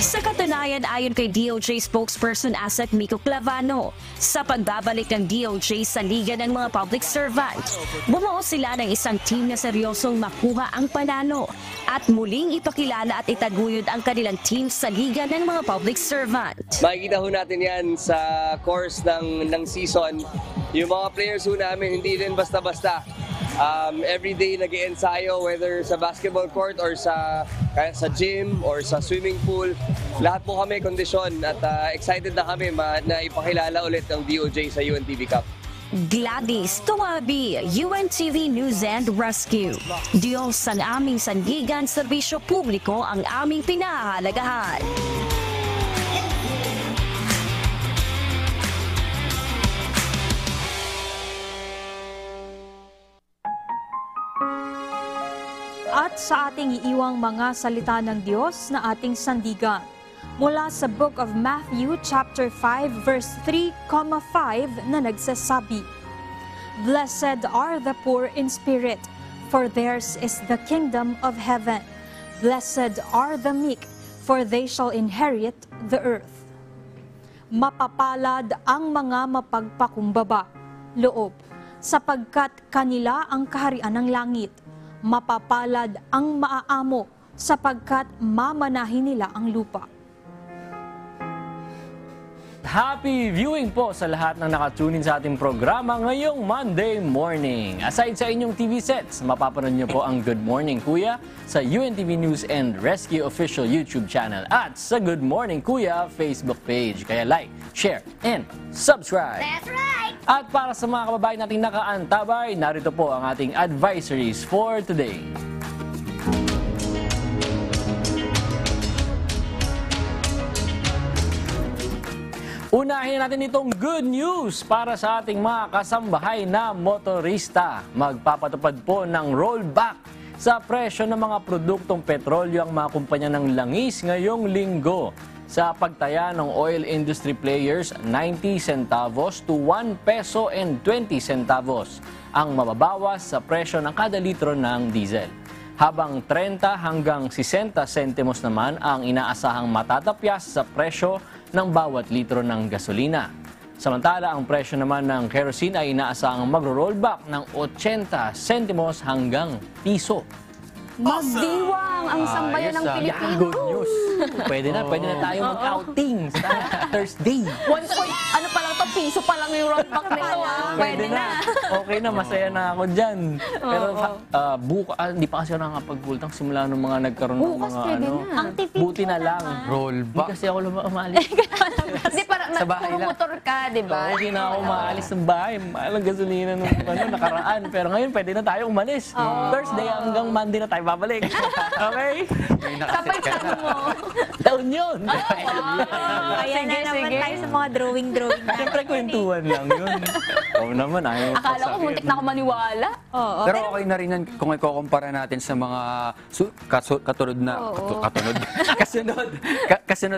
Sa katunayan, ayon kay DOJ spokesperson Asset Miko Clavano, sa pagbabalik ng DOJ sa Liga ng mga Public Servant, bumuo sila ng isang team na seryosong makuha ang panalo at muling ipakilala at itaguyod ang kanilang team sa Liga ng mga Public Servant. Makikita ho natin yan sa course ng season. Yung mga players ho namin, hindi rin basta-basta. Everyday nag-i-ensayo, whether sa basketball court or sa gym or sa swimming pool. Lahat po kami kondisyon at excited na kami na ipakilala ulit ng DOJ sa UNTV Cup. Gladys Tuwabi, UNTV News and Rescue. Diyos ang aming sandigan, serbisyo publiko ang aming pinahahalagahan. At sa ating iiwang mga salita ng Diyos na ating sandigan. Mula sa Book of Matthew chapter 5 verse 3,5 na nagsasabi, Blessed are the poor in spirit, for theirs is the kingdom of heaven. Blessed are the meek, for they shall inherit the earth. Mapapalad ang mga mapagpakumbaba, loob, sapagkat kanila ang kaharian ng langit. Mapapalad ang maaamo sapagkat mamanahin nila ang lupa. Happy viewing po sa lahat ng nakatunin sa ating programa ngayong Monday morning. Aside sa inyong TV sets, mapapanood niyo po ang Good Morning Kuya sa UNTV News and Rescue official YouTube channel at sa Good Morning Kuya Facebook page. Kaya like, share, and subscribe. That's right! At para sa mga kababayan nating nakaantabay, narito po ang ating advisories for today. Unahin natin itong good news para sa ating mga kasambahay na motorista. Magpapatupad po ng rollback sa presyo ng mga produktong petrolyo ang mga kumpanya ng langis ngayong linggo. Sa pagtaya ng oil industry players, 90 centavos to 1 peso and 20 centavos ang mababawas sa presyo ng kada litro ng diesel. Habang 30 hanggang 60 sentimos naman ang inaasahang matatapyas sa presyo ng bawat litro ng gasolina. Samantala, ang presyo naman ng kerosene ay inaasahang magro-rollback ng 80 sentimos hanggang piso. Magdiwang ang sambayan ng Pilipinas. Good news. Pwede na tayo mag-outing sa Thursday. Ano pa lang to, piso pa lang yung rollback nito. Pwede na. Okay na, masaya na ako dyan. Pero hindi pa kasi ako nakakapag-bultang simula nung mga nagkaroon ng Bukas mga pwede ano. na. Ang tipid Buti na lang. Rollback. Hindi kasi ako umalis. Hindi, Sa bahay lang. motor ka, di ba? Hindi na ako maalis ng bahay. Mahal ang gasolina nung nakaraan. Pero ngayon, pwede na tayo umalis. Thursday hanggang Monday na tayo babalik. Okay? Kapag sabi mo. Taon yun. Kaya na naman tayo sa mga drawing na. Siyempre, kwentuhan lang yun. Oo naman, ayaw mo Akala ko, muntik na ako maniwala. Pero okay na rin yan kung ikukumpara natin sa mga kasunod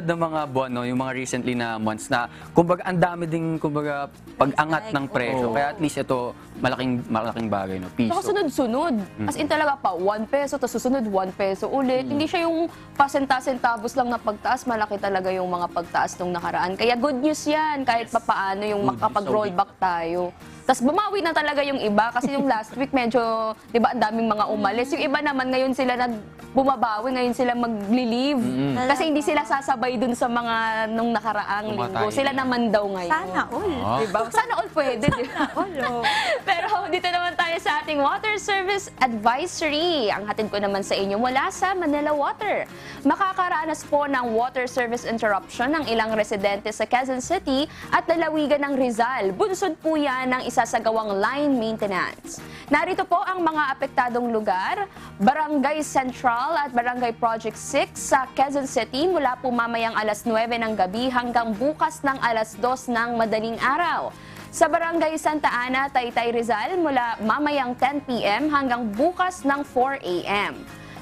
na mga buwan, no? Yung mga recently na months na kumbaga ang dami ding kumbaga pag-angat ng presyo. Kaya at least ito malaking bagay, no? Piso. Saka sunod-sunod. As in talaga pa, 1 peso, tapos susunod 1 peso ulit. Hindi siya yung pasenta-centavos lang na pagtaas, malaki talaga yung mga pagtaas nung nakaraan. Kaya good news yan, kahit papaano yung makapag-rollback tayo. Tapos bumawi na talaga yung iba kasi yung last week medyo, di ba, ang daming mga umalis. Yung iba naman ngayon sila bumabawi, ngayon sila mag-leave. Kasi hindi sila sasabay dun sa mga nung nakaraang linggo. Sila naman daw ngayon. Sana all. Diba? Sana all pwede. Sana all. Pero dito naman tayo sa ating water service advisory. Ang hatid ko naman sa inyo mula sa Manila Water. Makakaranas po ng water service interruption ng ilang residente sa Quezon City at lalawigan ng Rizal. Bunsod po yan ng isasagawang line maintenance. Narito po ang mga apektadong lugar: Barangay Central at Barangay Project 6 sa Quezon City mula po mamayang alas 9 ng gabi hanggang bukas ng alas 2 ng madaling araw. Sa Barangay Santa Ana, Taytay Rizal mula mamayang 10 p.m. hanggang bukas ng 4 a.m.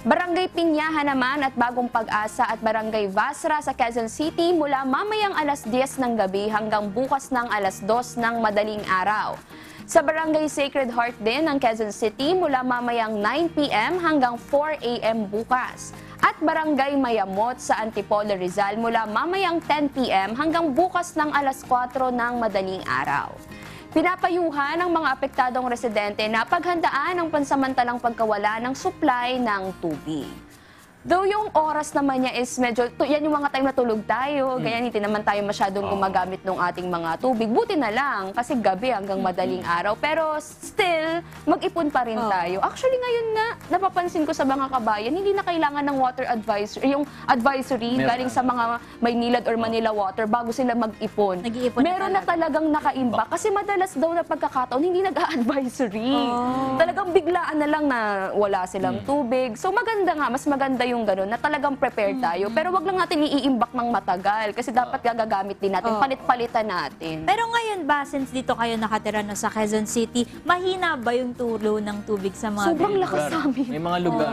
Barangay Pinyahan naman at Bagong Pag-asa at Barangay Vasra sa Quezon City mula mamayang alas 10 ng gabi hanggang bukas ng alas 2 ng madaling araw. Sa Barangay Sacred Heart din ng Quezon City mula mamayang 9 p.m. hanggang 4 a.m. bukas. At Barangay Mayamot sa Antipolo Rizal mula mamayang 10 p.m. hanggang bukas ng alas 4 ng madaling araw. Pinapayuhan ng mga apektadong residente na paghandaan ang pansamantalang pagkawala ng supply ng tubig. Though yung oras naman niya is medyo, yan yung mga time na tulog tayo, ganyan, hindi naman tayo masyadong gumagamit ng ating mga tubig. Buti na lang, kasi gabi hanggang madaling araw. Pero still, mag-ipon pa rin tayo. Actually, ngayon nga, napapansin ko sa mga kabayan, hindi na kailangan ng water advisory, yung advisory galing sa mga Maynilad or Manila Water bago sila mag-ipon. Meron na talagang nakaimbak. Kasi madalas daw na pagkakataon, hindi nag-a-advisory. Talagang biglaan na lang na wala silang tubig. So maganda nga, mas maganda yung gano'n, na talagang prepared tayo. Pero wag lang natin iimbak ng matagal kasi dapat gagagamit din natin, palit-palitan natin. Pero ngayon ba, since dito kayo nakatira na sa Quezon City, mahina ba yung tulo ng tubig sa mga sobrang lakas sa amin. May mga lugar.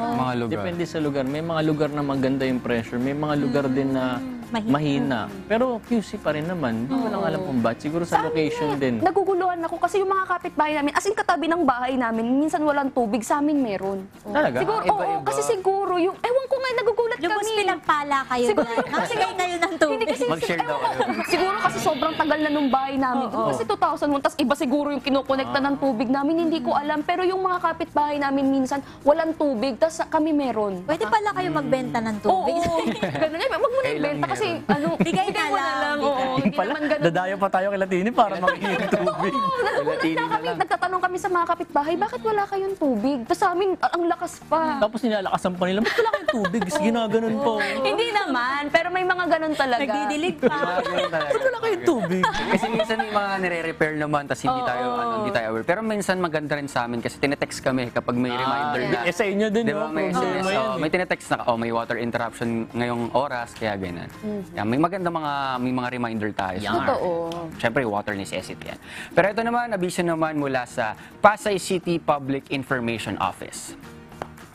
Depende sa lugar. May mga lugar na maganda yung pressure. May mga lugar din na mahina. Pero QC pa rin naman. Hindi ko lang alam kung ba't. Siguro sa location din. Naguguluhan ako kasi yung mga kapitbahay namin, as in katabi ng bahay namin, minsan walang tubig, sa amin meron. Talaga? Siguro, oo, kasi siguro yung, ewan ko nga, nagugulat Lubos kami. pinagpala kayo Siguro, na. Nakasagay kayo ng tubig. Mag-share daw kayo. Siguro kasi sobrang tagal na nung bahay namin. Kasi 2001, tas iba siguro yung kinukonekta ng tubig namin, hindi ko alam. Pero yung mga kapitbahay namin minsan, walang tubig, tas kami meron. Pwede pala kayo magbenta ng tubig. Oo, ganun. Wag mo na ibenta kasi Kasi bigay mo na lang. Oo, hindi naman ganun. Dadayo pa tayo kay Latini para makinig ng tubig. Nagtatanong kami sa mga kapitbahay, bakit wala kayong tubig? Tapos sa amin, ang lakas pa. Tapos nilalakasan pa nila, ba't wala kayong tubig? Ginaganon po. Hindi naman, pero may mga ganun talaga. Nagdidilig pa. Ba't wala kayong tubig? Kasi minsan may mga nire-repair naman, tapos hindi tayo aware. Pero minsan maganda rin sa amin kasi tinetext kami kapag may reminder na. Sa inyo din, Di ba, may SMS, may tinetext na, may water interruption ngayong oras, kaya ganun. Yan, may maganda may mga reminder tayo. Totoo. Siyempre, water necessity yan. Pero ito naman, abiso naman mula sa Pasay City Public Information Office.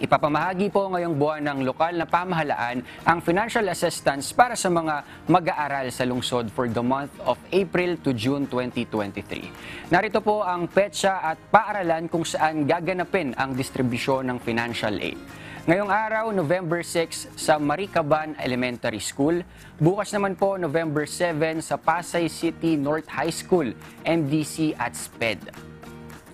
Ipapamahagi po ngayong buwan ng lokal na pamahalaan ang financial assistance para sa mga mag-aaral sa lungsod for the month of April to June 2023. Narito po ang petsa at paaralan kung saan gaganapin ang distribusyon ng financial aid. Ngayong araw, November 6 sa Maricaban Elementary School. Bukas naman po, November 7 sa Pasay City North High School, MDC at SPED.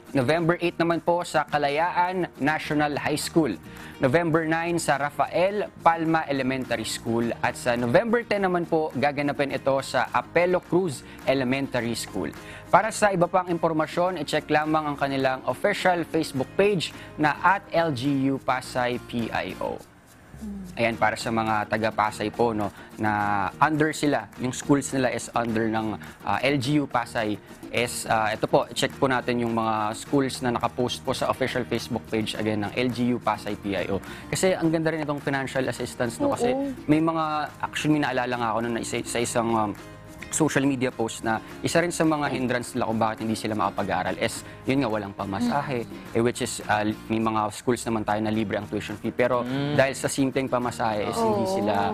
November 8 naman po sa Kalayaan National High School. November 9 sa Rafael Palma Elementary School. At sa November 10 naman po, gaganapin ito sa Apelo Cruz Elementary School. Para sa iba pang impormasyon, i-check lamang ang kanilang official Facebook page na @LGU Pasay PIO. Ayan, para sa mga taga-Pasay po, no, na under sila, yung schools nila is under ng LGU Pasay. Ito po, check po natin yung mga schools na nakapost po sa official Facebook page, again, ng LGU Pasay PIO. Kasi ang ganda rin itong financial assistance, no, kasi may mga, actually, naalala nga ako na sa isang social media post na isa rin sa mga hindrance nila kung bakit hindi sila makapag-aaral is yun nga, walang pamasahe, which is may mga schools naman tayo na libre ang tuition fee, pero dahil sa simpleng pamasahe is hindi sila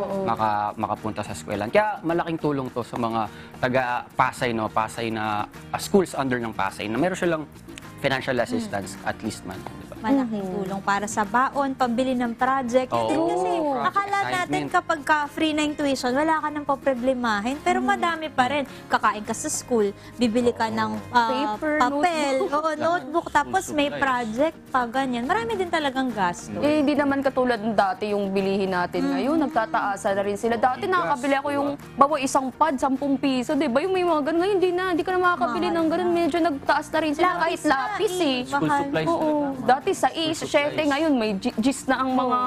makapunta sa eskwelahan. Kaya malaking tulong to sa mga taga-Pasay, no, Pasay na schools under ng Pasay na meron silang financial assistance at least man. Malaking tulong para sa baon, pambili ng project. Kasi akala natin kapag free na yung tuition, wala ka nang paproblemahin. Pero madami pa rin. Kakain ka sa school, bibili ka ng papel, notebook, tapos may project pa, ganyan. Marami din talagang gasto. Hindi naman katulad ng dati yung bilihin natin ngayon. Nagtataasa na rin sila. Dati nakakabili ako yung isang pad, 10 piso. Diba? Yung may mga ganun. Ngayon hindi ka na makakabili ng ganun. Medyo nagtaas na rin sila. Kahit lapis School supplies. Dati sa 7, ngayon may gis na ang mga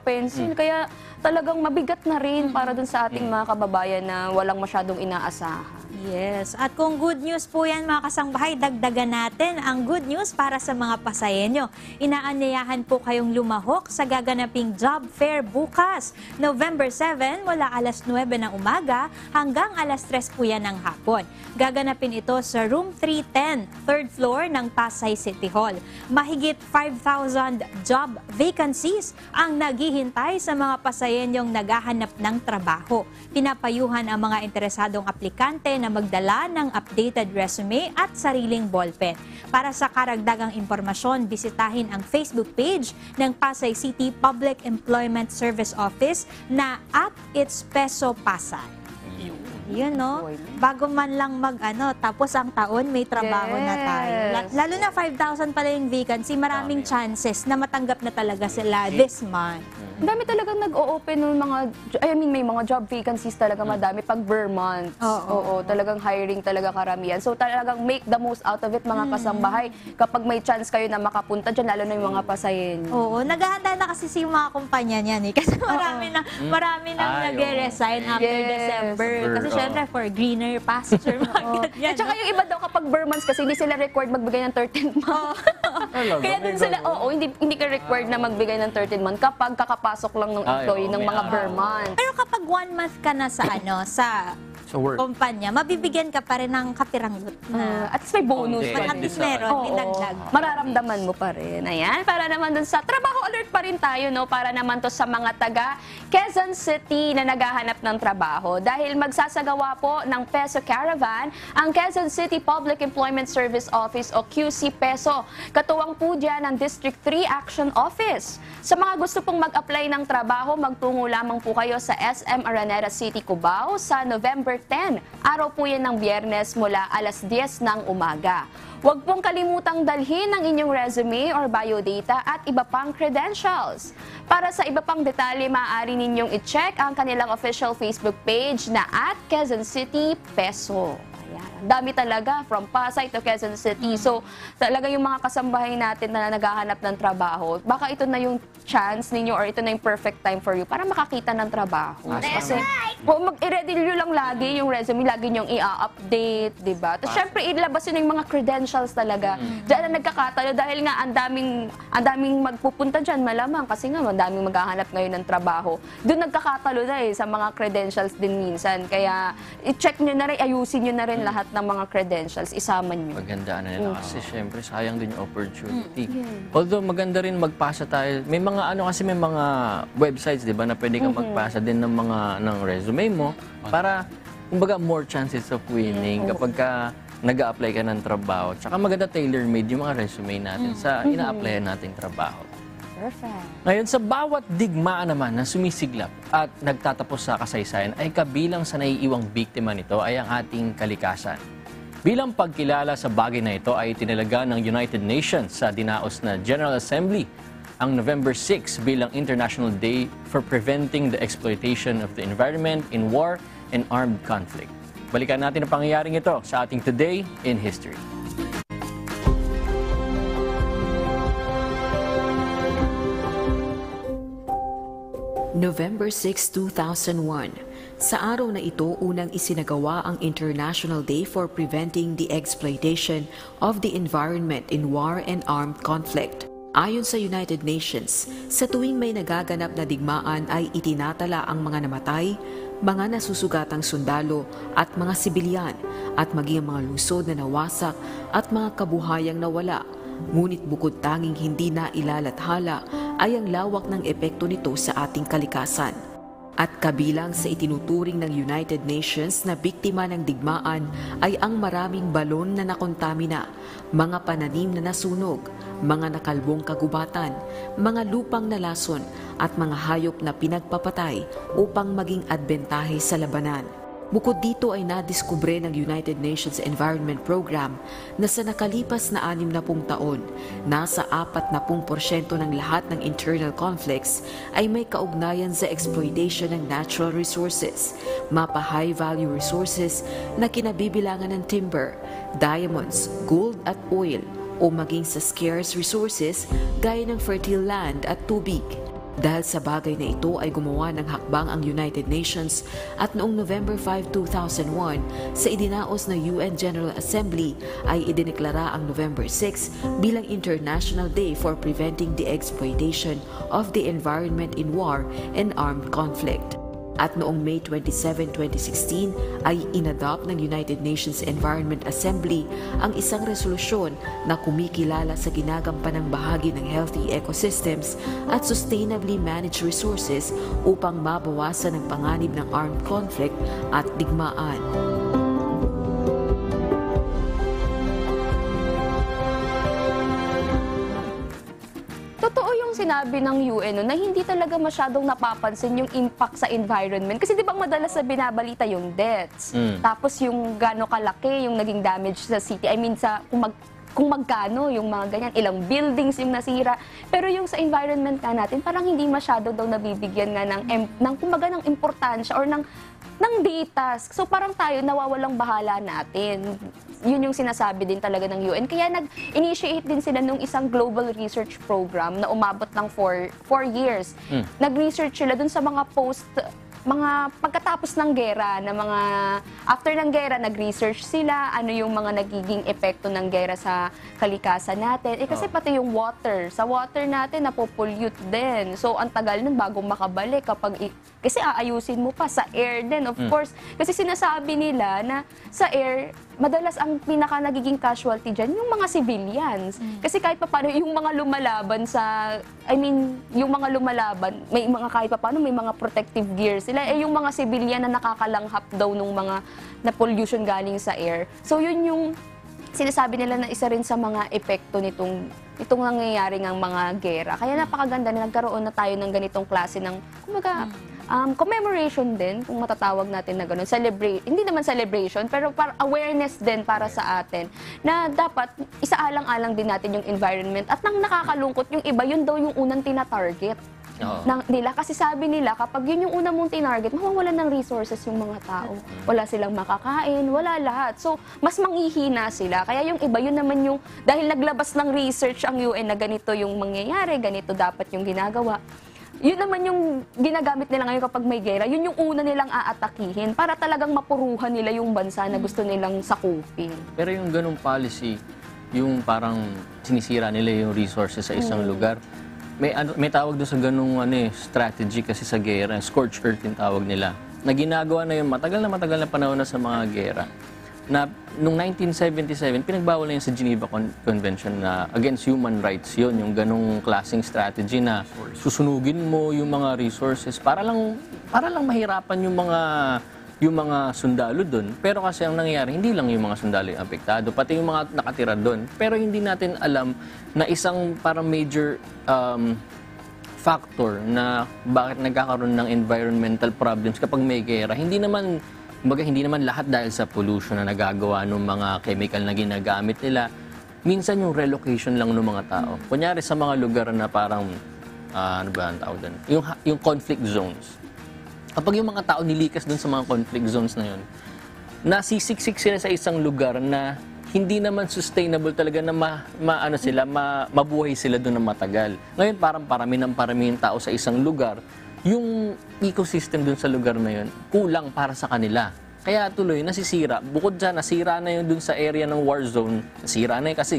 pencil. Kaya talagang mabigat na rin para dun sa ating mga kababayan na walang masyadong inaasahan. Yes. At kung good news po yan mga kasangbahay, dagdagan natin ang good news para sa mga Pasayenyo. Inaanyayahan po kayong lumahok sa gaganaping job fair bukas. November 7, mula alas 9 ng umaga hanggang alas 3 po yan ng hapon. Gaganapin ito sa room 310, 3rd floor ng Pasay City Hall. Mahigit 5,000 job vacancies ang naghihintay sa mga Pasayenyong naghahanap ng trabaho. Pinapayuhan ang mga interesadong aplikante na magdala ng updated resume at sariling ballpen. Para sa karagdagang impormasyon, bisitahin ang Facebook page ng Pasay City Public Employment Service Office na @itsPesoPasay. Yun, no? Bago man lang tapos ang taon, may trabaho na tayo. Lalo na 5,000 pala yung vacancy, maraming chances na matanggap na talaga sila this month. Ang dami talagang nag-o-open ng may mga job vacancies talaga madami pag Vermont. Oo, talagang hiring talaga karamihan. So talagang make the most out of it mga kasambahay. Kapag may chance kayo na makapunta dyan, lalo na yung mga Pasayenyo. Oo, naghahanda na kasi yung mga kumpanya niyan eh. Kasi marami na nag-resign after December. Kasi syempre for greener pasture. At saka yung iba daw kapag Vermonts kasi hindi sila required magbigay ng 13th month. Kaya dun sila, hindi ka required na magbigay ng 13th month kapag kakapasok lang ng employee ng mga Vermont. Pero kapag 1 month ka na sa kumpanya, mabibigyan ka pa rin ng kapiranggot na. At may bonus. At least meron, may dagdag. Mararamdaman mo pa rin. Ayan, para naman dun sa trabaho alert pa rin tayo, no? Para naman to sa mga taga Quezon City na naghahanap ng trabaho. Dahil magsasagawa po ng Peso Caravan ang Quezon City Public Employment Service Office o QC Peso. Katuwang po dyan ang District 3 Action Office. Sa mga gusto pong mag-apply ng trabaho, magtungo lamang po kayo sa SM Araneta City, Cubao sa November 10. Araw po yan ng Biyernes mula alas 10 ng umaga. Huwag pong kalimutang dalhin ang inyong resume or biodata at iba pang credentials. Para sa iba pang detalye, maaari ninyong i-check ang kanilang official Facebook page na @Quezon City Peso. Dami talaga, from Pasay to Quezon City. So, talaga yung mga kasambahay natin na naghahanap ng trabaho, baka ito na yung chance ninyo or ito na yung perfect time for you para makakita ng trabaho. Kasi, i-ready nyo lang lagi yung resume, lagi nyong i-update, di ba? Tapos, syempre, ilabas yun yung mga credentials talaga. Diyan na nagkakatalo dahil nga ang daming magpupunta dyan, malamang, kasi nga, madaming maghahanap ngayon ng trabaho. Doon nagkakatalo na sa mga credentials din minsan. Kaya, i-check nyo na rin, ayusin nyo na rin lahat ng mga credentials, isama nyo. Magandaan na nila kasi syempre sayang din yung opportunity. Although maganda rin magpasa tayo. May mga may mga websites, 'di ba, na pwede kang magpasa din ng mga resume mo para kumbaga more chances of winning kapag ka nag-a-apply ka ng trabaho. Tsaka maganda tailor-made yung mga resume natin sa ina-applyan nating trabaho. Perfect. Ngayon, sa bawat digmaan naman na sumisiglap at nagtatapos sa kasaysayan ay kabilang sa naiiwang biktima nito ay ang ating kalikasan. Bilang pagkilala sa bagay na ito ay tinalaga ng United Nations sa dinaos na General Assembly ang November 6 bilang International Day for Preventing the Exploitation of the Environment in War and Armed Conflict. Balikan natin ang pangyayaring ito sa ating Today in History. November 6, 2001. Sa araw na ito, unang isinagawa ang International Day for Preventing the Exploitation of the Environment in War and Armed Conflict. Ayon sa United Nations, sa tuwing may nagaganap na digmaan ay itinatala ang mga namatay, mga nasusugatang sundalo at mga sibilyan at maging mga lusod na nawasak at mga kabuhayang nawala. Ngunit bukod tanging hindi na ilalathala ay ang lawak ng epekto nito sa ating kalikasan. At kabilang sa itinuturing ng United Nations na biktima ng digmaan ay ang maraming balon na nakontamina, mga pananim na nasunog, mga nakalbong kagubatan, mga lupang nalason at mga hayop na pinagpapatay upang maging adbentahe sa labanan. Bukod dito ay nadiskubre ng United Nations Environment Program na sa nakalipas na 60 taon, nasa 40% ng lahat ng internal conflicts ay may kaugnayan sa exploitation ng natural resources, mapa high-value resources na kinabibilangan ng timber, diamonds, gold at oil, o maging sa scarce resources gaya ng fertile land at tubig. Dahil sa bagay na ito ay gumawa ng hakbang ang United Nations at noong November 5, 2001 sa idinaos na UN General Assembly ay idineklara ang November 6 bilang International Day for Preventing the Exploitation of the Environment in War and Armed Conflict. At noong May 27, 2016 ay inadopt ng United Nations Environment Assembly ang isang resolusyon na kumikilala sa ginagampanang bahagi ng healthy ecosystems at sustainably managed resources upang mabawasan ang panganib ng armed conflict at digmaan. Totoo yung sinabi ng UN na hindi talaga masyadong napapansin yung impact sa environment. Kasi di ba madalas na binabalita yung deaths, tapos yung gano'ng kalaki yung naging damage sa city. I mean, kung magkano yung mga ganyan, ilang buildings yung nasira. Pero yung sa environment nga natin, parang hindi masyado daw nabibigyan nga ng kumbaga ng importansya or ng data. So parang tayo nawawalang bahala natin. Yun yung sinasabi din talaga ng UN. Kaya nag-initiate din sila nung isang global research program na umabot ng 4 years. Nag-research sila dun sa mga pagkatapos ng gera, na mga after ng gera, nag-research sila ano yung mga nagiging epekto ng gera sa kalikasan natin. Kasi pati yung water, sa water natin napopollute din. So ang tagal nun bago makabalik kasi aayusin mo pa sa air din, of course. Kasi sinasabi nila na sa air, madalas ang pinaka nagiging casualty dyan, yung mga civilians. Kasi kahit pa paano, yung mga lumalaban yung mga lumalaban, may mga kahit pa paano, may mga protective gear sila. Yung mga civilian na nakakalanghap daw nung mga na pollution galing sa air. So yun yung sinasabi nila na isa rin sa mga epekto nitong nangyayari ng mga gera. Kaya napakaganda na nagkaroon na tayo ng ganitong klase ng, kumbaga, commemoration din, kung matatawag natin na gano'n. Hindi naman celebration, pero awareness din para sa atin na dapat isaalang-alang din natin yung environment. At nang nakakalungkot, yung iba, yun daw yung unang tina-target nila. Kasi sabi nila, kapag yun yung una mong tinarget, mawawalan ng resources yung mga tao. Wala silang makakain, wala lahat. So, mas manghihina sila. Kaya yung iba, yun naman yung, dahil naglabas ng research ang UN na ganito yung mangyayari, ganito dapat yung ginagawa. Yun naman yung ginagamit nila ngayon kapag may gera, yun yung una nilang aatakihin para talagang mapuruhan nila yung bansa na gusto nilang sakupin. Pero yung ganung policy, yung parang sinisira nila yung resources sa isang lugar, may tawag doon sa ganung strategy kasi sa gera, scorched earth yung tawag nila, na ginagawa na yung matagal na panahon na sa mga gera. Na noong 1977, pinagbawal na yun sa Geneva Convention na against human rights yun, yung ganong klaseng strategy na susunugin mo yung mga resources para lang mahirapan yung mga sundalo doon. Pero kasi ang nangyayari, hindi lang yung mga sundalo yung apektado, pati yung mga nakatira doon. Pero hindi natin alam na isang parang major factor na bakit nagkakaroon ng environmental problems kapag may gera. Hindi naman lahat dahil sa pollution na nagagawa ng mga chemical na ginagamit nila. Minsan yung relocation lang ng mga tao. Kunyari sa mga lugar na parang, ano ba ang tawag doon? Yung conflict zones. Kapag yung mga tao nilikas doon sa mga conflict zones na yun, nasisiksik sila sa isang lugar na hindi naman sustainable talaga na mabuhay sila doon ng matagal. Ngayon parang parami yung tao sa isang lugar, yung ecosystem dun sa lugar na yun, kulang para sa kanila. Kaya tuloy, nasisira. Bukod dyan, nasira na yun dun sa area ng war zone. Nasira na yun kasi,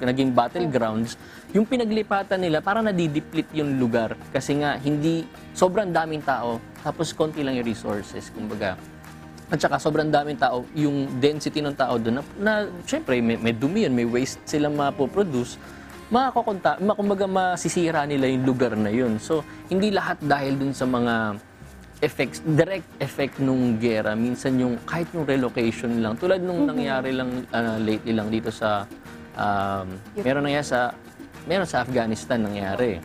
naging battlegrounds. Yung pinaglipatan nila, parang nadideplete yung lugar. Kasi nga, sobrang daming tao, tapos konti lang yung resources, kumbaga. At saka sobrang daming tao, yung density ng tao dun, na syempre, may dumi yun, may waste silang mapoproduce, kumbaga masisira nila yung lugar na yun. So, hindi lahat dahil dun sa mga effects, direct effect nung gera. Minsan kahit yung relocation lang, tulad nung nangyari lang lately lang dito sa, meron sa Afghanistan nangyari.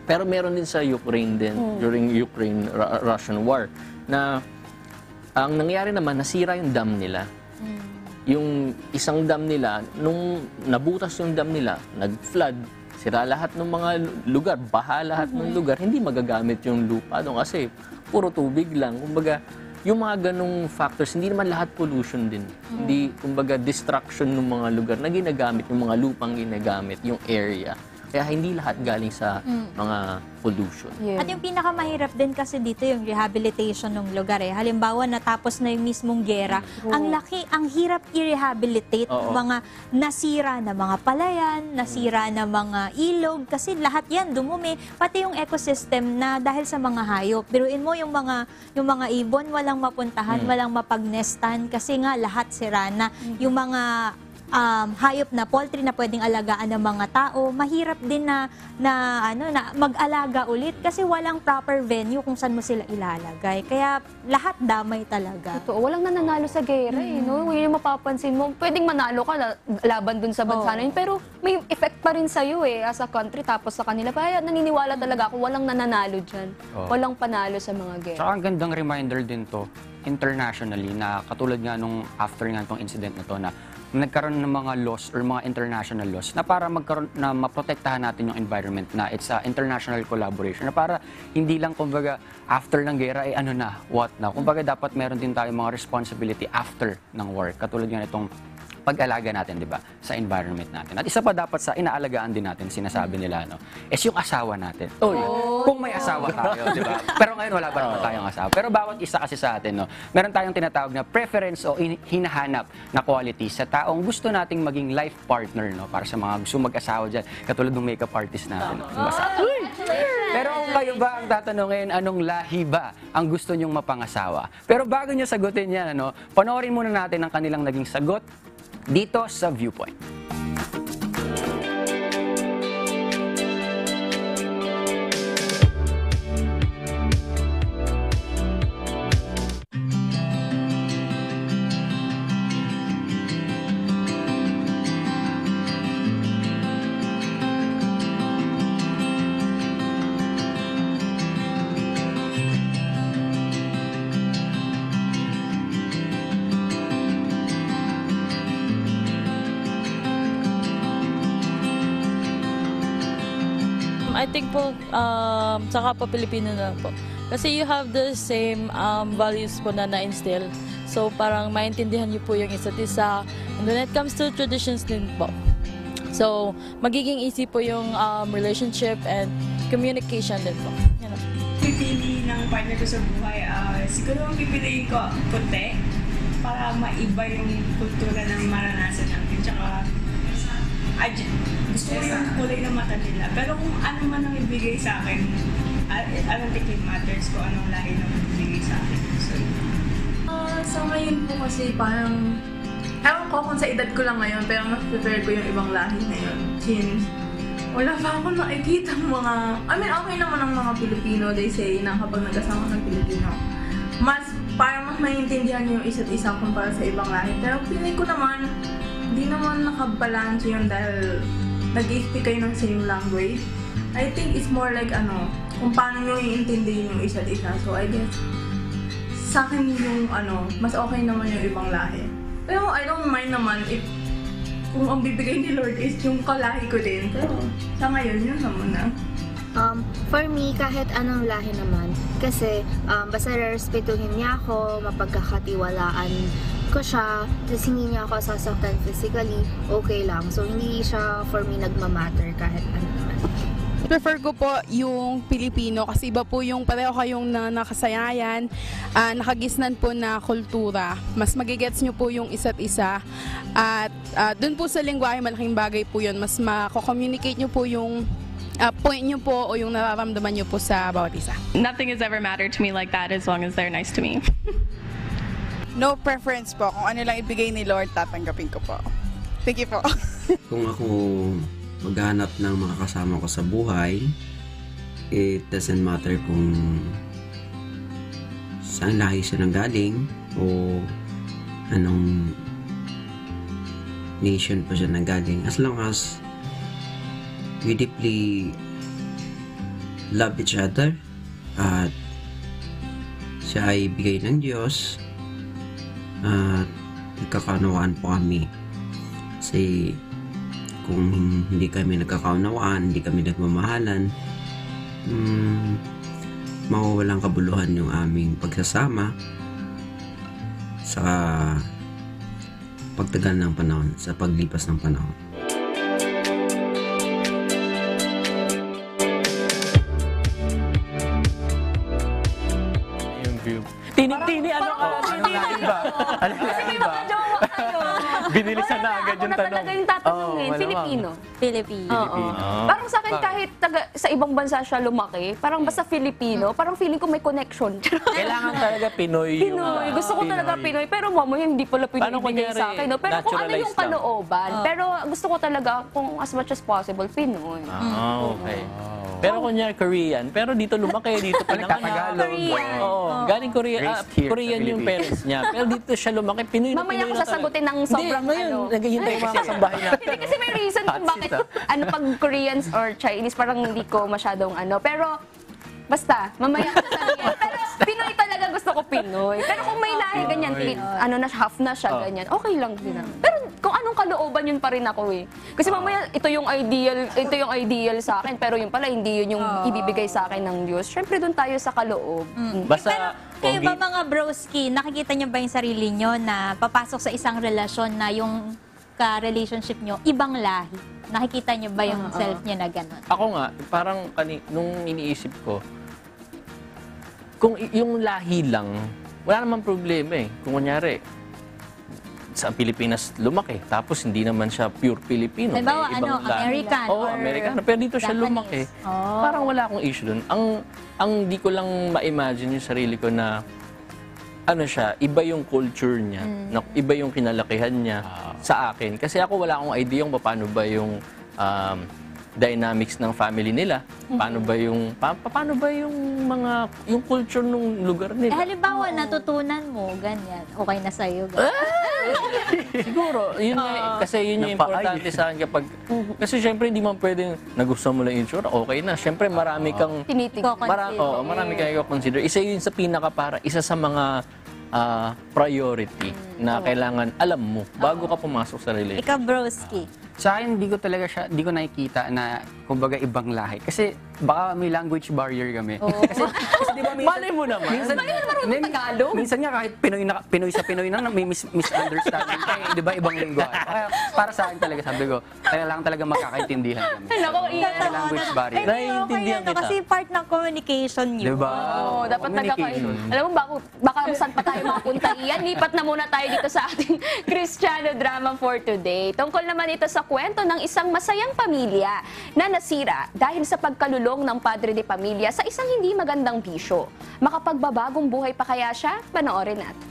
Pero meron din sa Ukraine din, during Ukraine-Russian war, na ang nangyari naman, nasira yung dam nila. Yung isang dam nila, nung nabutas yung dam nila, nag-flood, sira lahat ng mga lugar, baha lahat ng lugar, hindi magagamit yung lupa doon kasi puro tubig lang. Kumbaga, yung mga ganong factors, hindi naman lahat pollution din. Hindi, kumbaga, destruction ng mga lugar na ginagamit, yung mga lupang ginagamit, yung area. Kaya hindi lahat galing sa mga pollution. At yung pinakamahirap din kasi dito yung rehabilitation ng lugar eh. Halimbawa, natapos na yung mismong gera, ang hirap i-rehabilitate mga nasira na mga palayan, nasira na mga ilog, kasi lahat yan dumumi, pati yung ecosystem na dahil sa mga hayop. Biruin mo yung mga ibon, walang mapuntahan, walang mapagnestan, kasi nga lahat sira na. Yung mga hayop na poultry na pwedeng alagaan ng mga tao, mahirap din na mag-alaga ulit kasi walang proper venue kung saan mo sila ilalagay. Kaya lahat damay talaga. Totoo, walang nananalo sa gera no? Yun yung mapapansin mo. Pwedeng manalo ka laban dun sa bansa na yun, pero may effect pa rin sa'yo as a country, tapos sa kanila. Kaya naniniwala talaga ako, walang nananalo dyan. Walang panalo sa mga gera. Saka ang gandang reminder din to, internationally, na katulad nga nung after nga itong incident na to, na nagkaroon ng mga laws or mga international laws na para maprotektahan natin yung environment, na it's a international collaboration, na para hindi lang kumbaga after ng gera what na. Kumbaga dapat meron din tayo mga responsibility after ng war. Katulad nga itong pag-alaga natin, di ba, sa environment natin. At isa pa dapat sa inaalagaan din natin, sinasabi nila, is yung asawa natin. Kung may asawa tayo, di ba? Pero ngayon wala pa naman tayong asawa. Pero bawat isa kasi sa atin, meron tayong tinatawag na preference o hinahanap na quality sa taong gusto nating maging life partner, para sa mga gusto mag-asawa dyan. Katulad ng makeup artist natin. Pero kayo ba ang tatanungin, anong lahi ba ang gusto nyong mapangasawa? Pero bago nyo sagutin yan, panoorin muna natin ang kanilang naging sagot dito sa Viewpoint. I think po, saka po Pilipino na po. Kasi you have the same values po na na-instill. So parang maintindihan niyo po yung isa't isa. And when it comes to traditions din po. So magiging easy po yung relationship and communication din po. Yan. Pipili ng partner ko sa buhay, siguro ang pipiliin ko puti para maiba yung kultura ng maranasan natin. Tsaka gusto ko yung kulay ng mata nila. Pero kung ano man ang ibigay sa akin, I don't think it matters kung anong lahi ng ibigay sa akin. So, sa ngayon po kasi parang, ewan ko kung sa edad ko lang ngayon, pero mas prefer ko yung ibang lahi ngayon. Since wala pa akong nakikita mga, okay naman ang mga Pilipino, they say na kapag nagkasama ng Pilipino, parang mas maintindihan yung isa't isa kumpara sa ibang lahi. Pero feeling ko naman, hindi naman nakabalance yun dahil nag-i-speak kayo ng same language. I think it's more like kung paano nyo iintindihin yung isa't isa. So I guess, sa akin yung mas okay naman yung ibang lahi. Pero I don't mind naman if kung ang bibigay ni Lord is yung kalahi ko din. Pero sa ngayon, yun naman na. For me, kahit anong lahi naman. Kasi basta respetuhin niya ako, mapagkakatiwalaan ko siya, tapos hindi niya ako sasaktan physically, okay lang. So hindi siya for me nagmamatter kahit ano naman. Prefer ko po yung Pilipino kasi iba po yung pareho kayong nakasayayan, nakagisnan po na kultura. Mas magigets nyo po yung isa't isa at dun po sa lingwahe malaking bagay po yun. Mas mako-communicate nyo po yung point nyo po o yung nararamdaman nyo po sa bawat isa. Nothing has ever mattered to me like that as long as they're nice to me. No preference po. Kung ano lang ibigay ni Lord, tatanggapin ko po. Thank you po. Kung ako maghanap ng mga kasama ko sa buhay, it doesn't matter kung saan lahi siya nanggaling o anong nation pa siya nanggaling. As long as we deeply love each other at siya ay bigay ng Diyos at nagkakaunawaan po kami. Kasi kung hindi kami nagkakaunawaan, hindi kami nagmamahalan, mawawalang kabuluhan yung aming pagsasama sa pagtagal ng panahon, sa paglipas ng panahon. Yung view. Tining-tini, ano ka? Tining ba? Ano Kasi may mga jowa kayo. Binilisan na agad yung tanong. Talaga yung tatanungin, Filipino. Filipino. Parang sa akin kahit sa ibang bansa siya lumaki, parang basta Filipino, parang feeling ko may connection. Kailangan talaga Pinoy yung... Pinoy. Gusto ko talaga Pinoy. Pero mamaya hindi pala Pinoy binigay sa akin. No? Pero kung ano yung kalooban. Pero gusto ko talaga kung as much as possible, Pinoy. Okay. Pero kunyari Korean, pero dito lumaki, dito pinanganak. Oo, galing Korean yung parents niya. Pero dito siya lumaki, Pinoy na mamaya Pinoy ko sasagutin ng sobrang naghihintay mga kasambahay natin. Hindi kasi may reason kung bakit pag Koreans or Chinese, parang hindi ko masyadong Pero basta, mamaya ko sasabihin. Pero Pinoy talaga gusto ko Pinoy. Pero kung may lahi ganyan, half na siya, ganyan, okay lang din. Pero kung anong kalooban, yun pa rin ako eh. Kasi mamaya, ito yung ideal sa akin, pero yun pala, hindi yun yung ibibigay sa akin ng Diyos. Siyempre, doon tayo sa kaloob. Basta, kayo ba mga broski, nakikita niyo ba yung sarili niyo na papasok sa isang relasyon na yung ka-relationship niyo, ibang lahi? Nakikita niyo ba yung self niya na gano'n? Ako nga, parang nung iniisip ko, kung yung lahi lang, wala namang problema eh. Kung kunyari, sa Pilipinas lumaki, tapos hindi naman siya pure Filipino. Halimbawa, American or American. Pero dito siya lumaki. Parang wala akong issue dun. Ang di ko lang ma-imagine yung sarili ko na siya, iba yung culture niya, iba yung kinalakihan niya sa akin. Kasi ako wala akong idea kung paano ba yung dynamics ng family nila. Paano ba yung yung culture ng lugar nila. Halimbawa, natutunan mo, ganyan. Okay na sa'yo. Siguro, yun kasi yun yung importante sa akin kapag, kasi syempre hindi man pwedeng nagustuhan mo lang yung itsura, okay na. Syempre marami kang marami kang i-consider. Isa yun sa isa sa mga priority na kailangan alam mo bago ka pumasok sa relationship. Ikaw, broski. Sa akin, hindi ko nakikita na, kumbaga, ibang lahi. Kasi baka may language barrier kami. Kasi di ba minsan... Malay mo naman. Minsan, Malay mo marunong Tagalog. Minsan nga kahit Pinoy sa Pinoy na may misunderstanding tayo, di ba ibang linggo. Kaya para sa akin talaga sabi ko, kailangan talaga magkakaintindihan kami. Nako, May language barrier. Naiintindihan kita. Kasi part ng communication yun. Diba? Oo, dapat nagkakain. Alam mo, baka saan pa tayo mapunta iyan. Lipat na muna tayo dito sa ating Kristiyano drama for today. Tungkol naman ito sa kwento ng isang masayang pamilya na nasira dahil sa pagkalulong ng padre de pamilya sa isang hindi magandang bisyo. Makapagbabagong buhay pa kaya siya? Panoorin natin.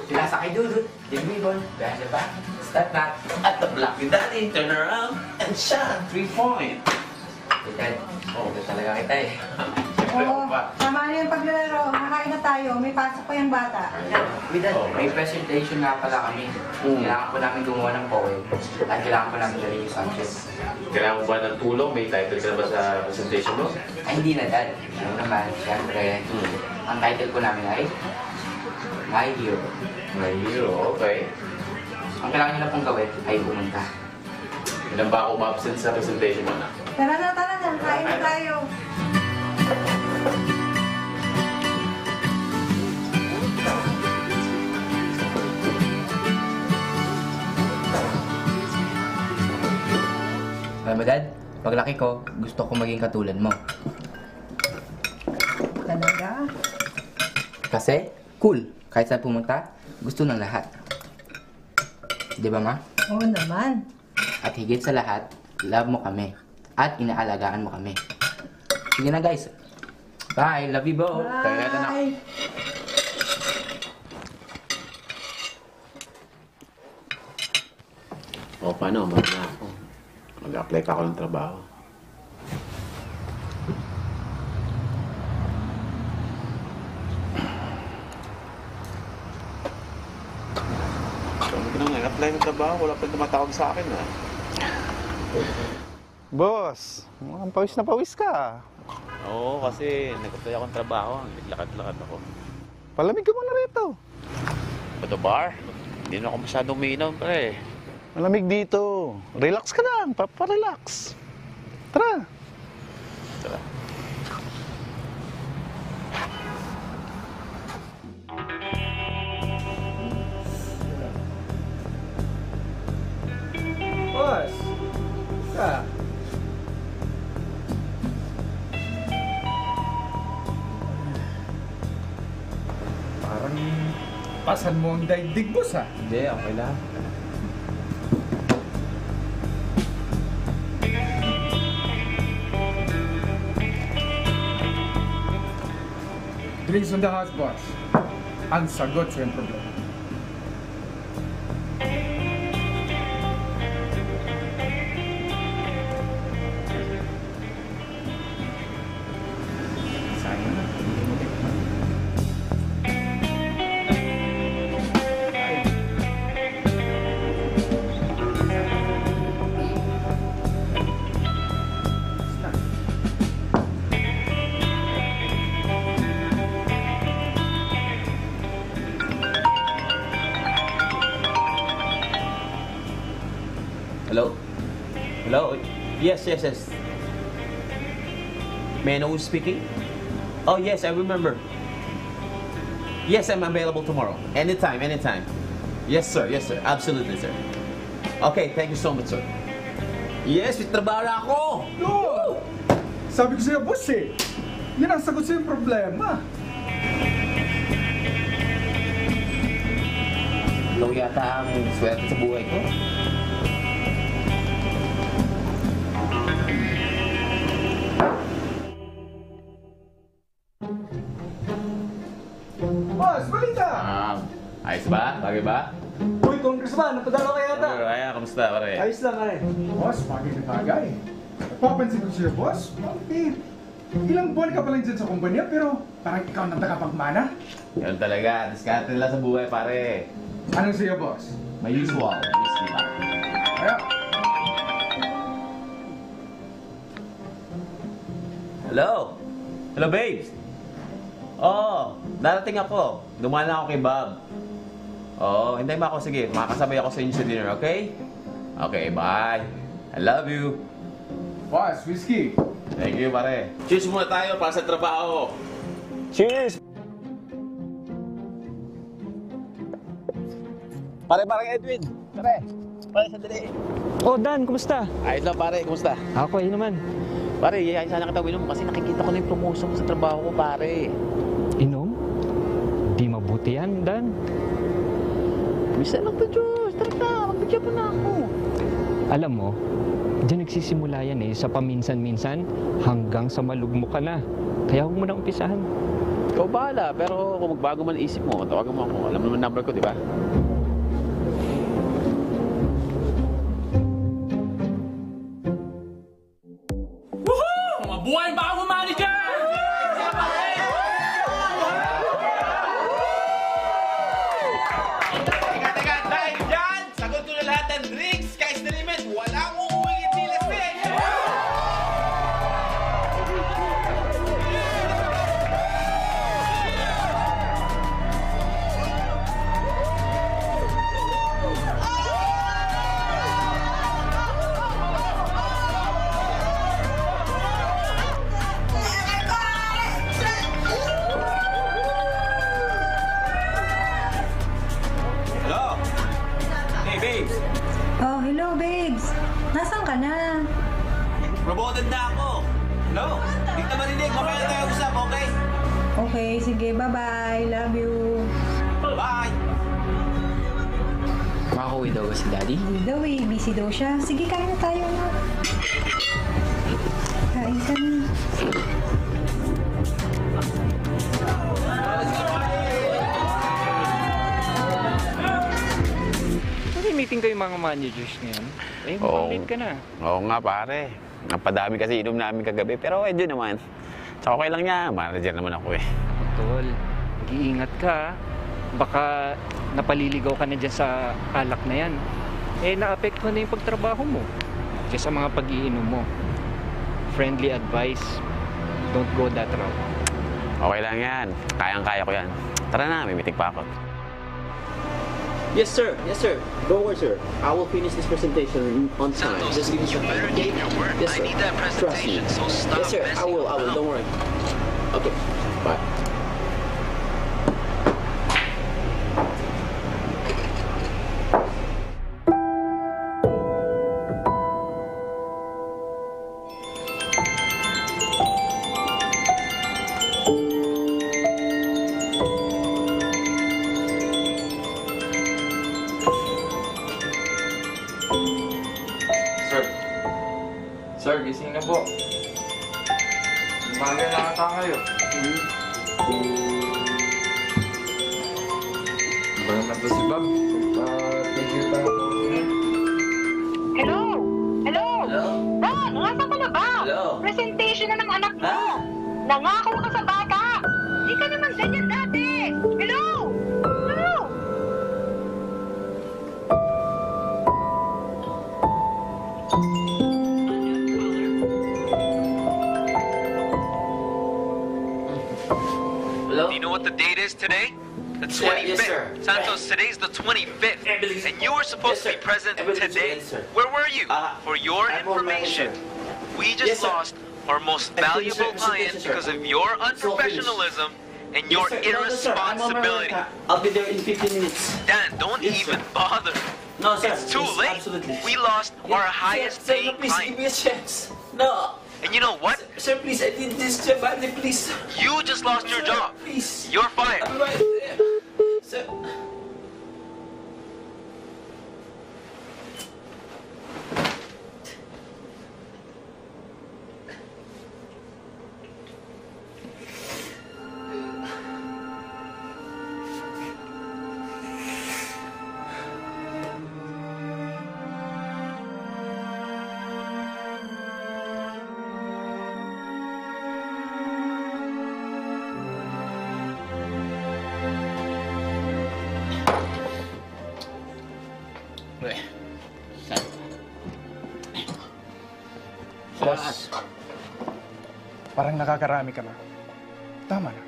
Sinasakay dudut, Jigbibon, behind the back, step back, at the block with daddy, turn around, and shot, 3-point. Dad, ito talaga kita eh. Oo, tama na yung paglalaro. Kakain na tayo. May pasok pa yung bata. Dad, may presentation nga pala kami. Kailangan po namin gumawa ng poem. At kailangan po namin galing yung subject. Kailangan mo ba ng tulong? May title ka na ba sa presentation mo? Ay, hindi na, Dad. Ano naman, siyempre, ang title po namin ay My Hero. My Hero, okay. Ang kailangan nyo na pong gawin ay pumunta. Ilan ba ako ma-absent sa presentation mo na? Tara na. Kain na tayo. Alam mo, Dad, paglaki ko, gusto ko maging katulad mo. Talaga? Kasi, cool. Kahit saan pumunta, gusto ng lahat. Di ba, Ma? Oo naman. At higit sa lahat, love mo kami. At inaalagaan mo kami. Sige na, guys. Bye. Love you both. Bye. O, paano? Mag na ako. Mag-apply pa ako ng trabaho. Kami ka nang nag-apply ng trabaho. Wala pa tumatawag sa akin, ha? Boss, mukhang pawis na pawis ka. Oo, kasi nag-apply ako ng trabaho. Lakad-lakad ako. Palamig ka muna rito. Ito bar? Hindi na ako masyadong umiinom, pre. Malamig dito. Relax ka lang, paparelax. Tara. Tara. Boss, ka. Parang pasan mo ang daigdig, boss, ha? Hindi, okay lang. Drinks on the house, boss. Ang sagot sa iyong problema. Hello? Hello? Yes. May I know who's speaking? Oh, yes, I remember. Yes, I'm available tomorrow. Anytime. Yes, sir. Absolutely, sir. Okay, thank you so much, sir. Yes, may trabaho na ako! No! Sabi ko sa'yo, boss, eh. Yan ang sagot sa iyong problema. Ikaw yata ang swerte sa buhay ko. Boss, balita! Ayos ba? Bagay ba? Uy, congressman, napadala ka yata. Kaya, kamusta, pare? Ayos lang, pare. Boss, bagay na bagay. Papansin ko sa'yo, boss. Ilang buwan ka pa lang dyan sa kumpanya, pero parang ikaw nang tagapagmana. Yan talaga. Diskarte nila sa buhay, pare. Anong sa'yo, boss? May usual. Miss diba? Kaya, Hello? Hello, babes? Oo, darating ako. Dumaan lang ako kay Bob. Oo, hintayin mo ako. Sige, makakasabay ako sa inyo sa dinner, okay? Okay, bye. I love you. Boss, whiskey. Thank you, pare. Cheers muna tayo para sa trabaho. Cheers! Pare, Edwin. Pare, sandali. Oh, Dan, kumusta? Ayos lang, pare. Kumusta? Ako, yun naman. Pare, yayain sana kita uminom kasi nakikita ko na yung promotion ko sa trabaho ko, pare. Inom? Di mabuti yan, Dan. Bisa lang to, Diyos. Tara na, magbigyan pa na ako. Alam mo, diyan nagsisimula yan sa paminsan-minsan hanggang sa malugmo ka na. Kaya huwag mo na umpisahan. Ikaw bahala, pero kung magbago man isip mo, tawagan mo ako. Alam mo naman number ko, di ba? Buhay bago manager! Teka, dahil dyan, sagot ko na lahat ng drinks, sky's the limit, walang uuwing hindi lasing! Hello? Hey, babes. Oh, hello, babes. Nasaan ka na? Promoted na ako. Hello? Hindi ka marinig. Mamaya na tayo usap, okay? Okay, sige. Bye-bye. Love you. Bye! Makakauwi daw ba si Daddy? Hindi daw eh. Busy daw siya. Sige, kain na tayo na. Kain ka na. Kasi meeting ko yung mga managers ngayon. Eh, mukhang late ka na. Oo nga, pare. Napadami kasi inom namin kagabi, pero medyo naman. Tsaka okay lang niya. Manager naman ako eh. Tol, mag-iingat ka. Baka napaliligaw ka na dyan sa alak na yan. Eh, naapektuhan na yung pagtrabaho mo. Diyan sa mga pag-iinom mo. Friendly advice, don't go that route. Okay lang yan. Kayang-kaya ko yan. Tara na, may meeting pa ako. Yes, sir. Yes, sir. Don't worry, sir. I will finish this presentation on time. Just give me some time, okay? Yes, sir. I need that presentation, so stop. Yes, sir. I will. Don't worry. Okay. Bye. Sir, gising na po. Umaga na ata kayo. Ba naman to si Bob? Thank you pa. Hello? Hello? Ron, nasa ka na ba? Hello? Presentation na ng anak mo. Nangako ka sa bata. Hindi ka naman ganyan dati. Hello? Hello? Hello? Do you know what the date is today? The 25th. Yes, sir. Santos, today's the 25th. And you were supposed to be present today. Yes, sir. Where were you? For your I'm home, information, manager. we Yes, just sir. lost our most I'm finished, valuable sir. client Yes, sir. because of your unprofessionalism and your Yes, sir. No, sir. I'm on my way. irresponsibility. I'll be there in 15 minutes. Dan, don't Yes, even sir. bother. No, sir. It's too Yes, late. Absolutely. We lost our highest sir, paying please client. give me a chance. No. And you know what? Sir, please, I need this job badly, please. You just lost your job. Please. You're fired. I'm right there. Sir. Boss, parang nakakarami ka na. Tama na.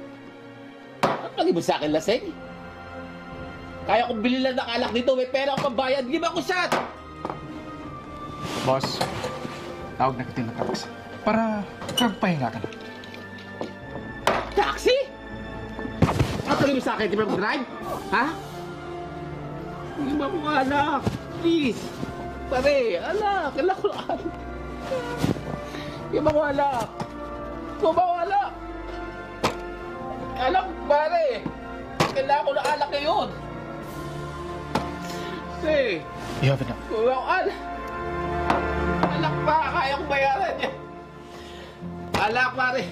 Pagi mo sa akin, lasing? Kaya kong bilhin lang ng alak dito, may pera akong pambayad, give ako shot! Boss, tawag na kita ng taxi. Para magpahinga ka na. Taxi? Patuloy mo sa akin, di ba mag-drive? Ha? Hindi ba mo alak? Please! Pare, alak! Alak ko alak! Hindi ba mo alak? Hindi ba mo alak? Alak, pare! Kailangan ko na alak ngayon! Hey! You have enough. Kuha ko alak! Alak pa! Kaya kong bayaran niya! Alak, pare!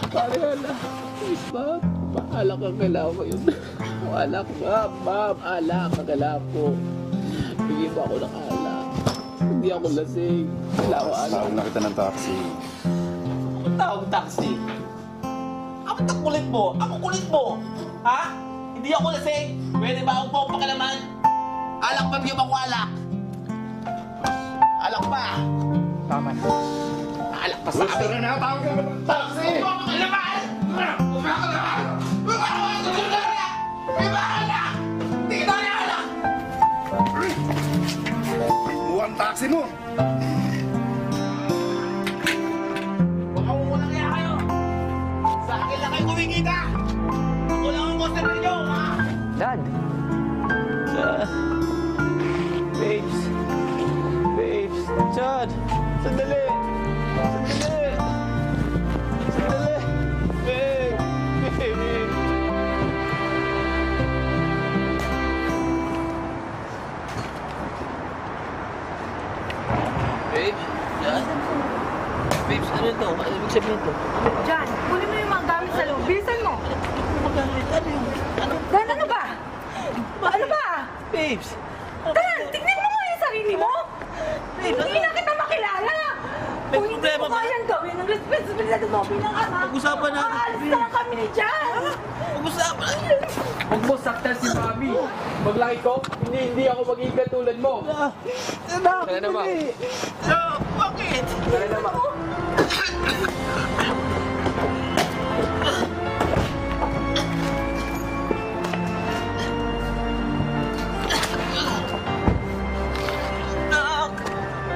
Pare, alak! Please, ma'am! Alak ang kailangan ko yun. Alak, ma'am! Ma'am! Alak ang kailangan ko. Bigyan mo ako ng alak. Hindi ako lasing. Kailangan ko alak. Tawag na kita ng taxi. Ang tawag taxi? Ako kulit mo! Ako kulit mo! Ha? Hindi ako lasing! Pwede ba akong pakilaman? Alak pa, bigyan mo ako alak! Alak pa! Tama na. Alak pa sa akin! Gusto na tawag ka ng taxi! Huwag mo pakilaman! Huwag mo pakilaman! Huwag mo pakilaman! Huwag mo alak! Hindi kita na alak! Buwan taxi mo! Baka muna kaya kayo! Sa akin lang kayo kumikita! Ako lang ang customer nyo, ha? Dad! Babes! Babes! Chad! Sandali! Sandali! Sandali! Babe! Baby! Babe? Chad? Babes, ano ito? Ano ibig sabihin ito? Jan, kunin mo yung mga gamit sa loob. Bilisan mo. Magalit? Ano yung... Dan, ano ba? Ano ba? Babes! Dan, tignan mo nga yung sarili mo. Hindi na kita makilala. May Kung hindi problema mo ka. kayang gawin ang responsibilidad mo bilang ama, Pag-usapan natin. aalis na lang kami ni Jan. Pag-usapan natin. Huwag mo saktan si Mami. Paglaki ko, hindi ako magiging katulad mo. Tara na, Ma. Bakit? Tara na, Ma.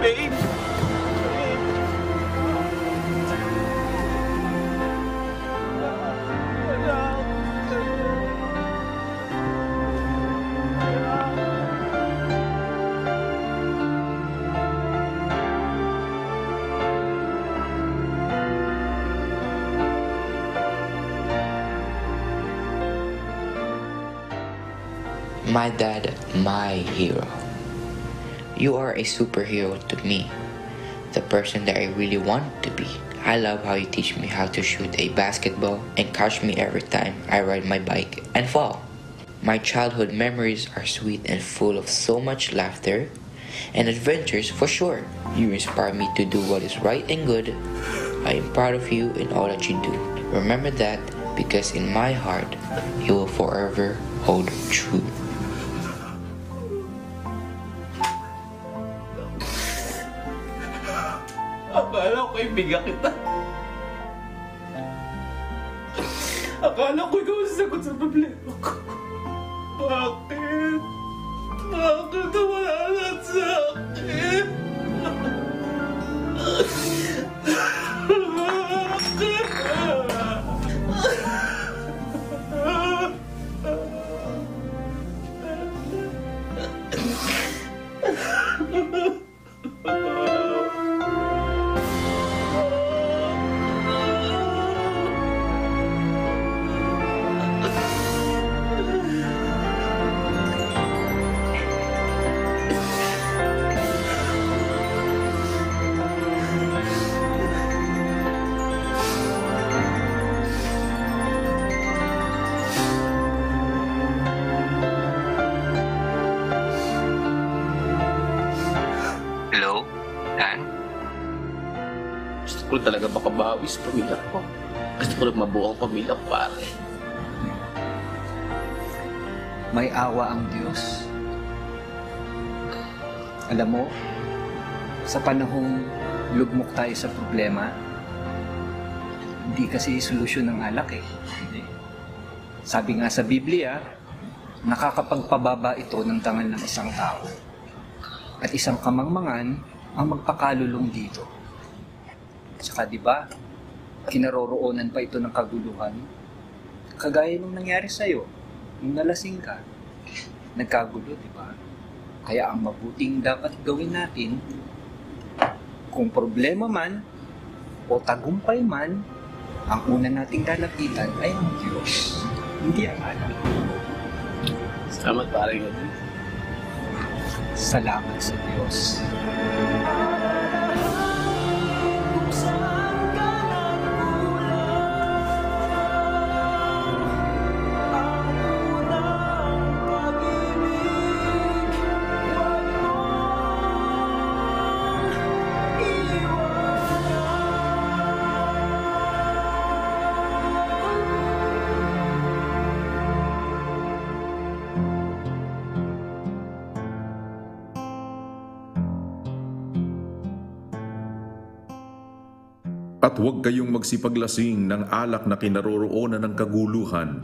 Babe! My dad, my hero. You are a superhero to me, the person that I really want to be. I love how you teach me how to shoot a basketball and catch me every time I ride my bike and fall. My childhood memories are sweet and full of so much laughter and adventures for sure. You inspire me to do what is right and good. I am proud of you in all that you do. Remember that, because in my heart, you will forever hold true. Akala ko ibigan kita. Akala ko ikaw ang sasagot sa problema ko. Bakit? Bakit wala na sa akin? Hello, Dan? Gusto ko talaga makabawi sa pamilya ko. Gusto ko lang mabuo ang pamilya ko, pare. May awa ang Diyos. Alam mo, sa panahong lugmok tayo sa problema, hindi kasi solusyon ng alak eh. Sabi nga sa Biblia, nakakapagpababa ito ng dangal ng isang tao. At isang kamangmangan ang magpakalulong dito. Saka di ba, kinaroroonan pa ito ng kaguluhan. Kagaya nung nangyari sa'yo, nung nalasing ka, nagkagulo, di ba? Kaya ang mabuting dapat gawin natin, kung problema man o tagumpay man, ang una nating lalapitan ay ang Diyos, hindi ang anak. Salamat pare ko. Salamat sa Diyos. At huwag kayong magsipaglasing ng alak na kinaroroonan ng kaguluhan,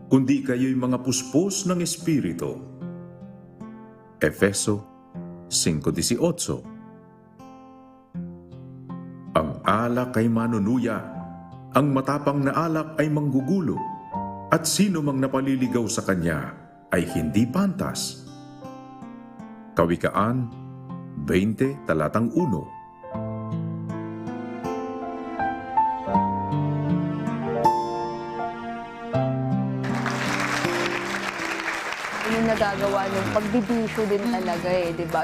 kundi kayo'y mga puspos ng Espiritu. Efeso 5:18. Ang alak ay manunuya, ang matapang na alak ay manggugulo, at sino mang napaliligaw sa kanya ay hindi pantas. Kawikaan 20:1. Yung nagagawa ng pagbibisyo din talaga di ba?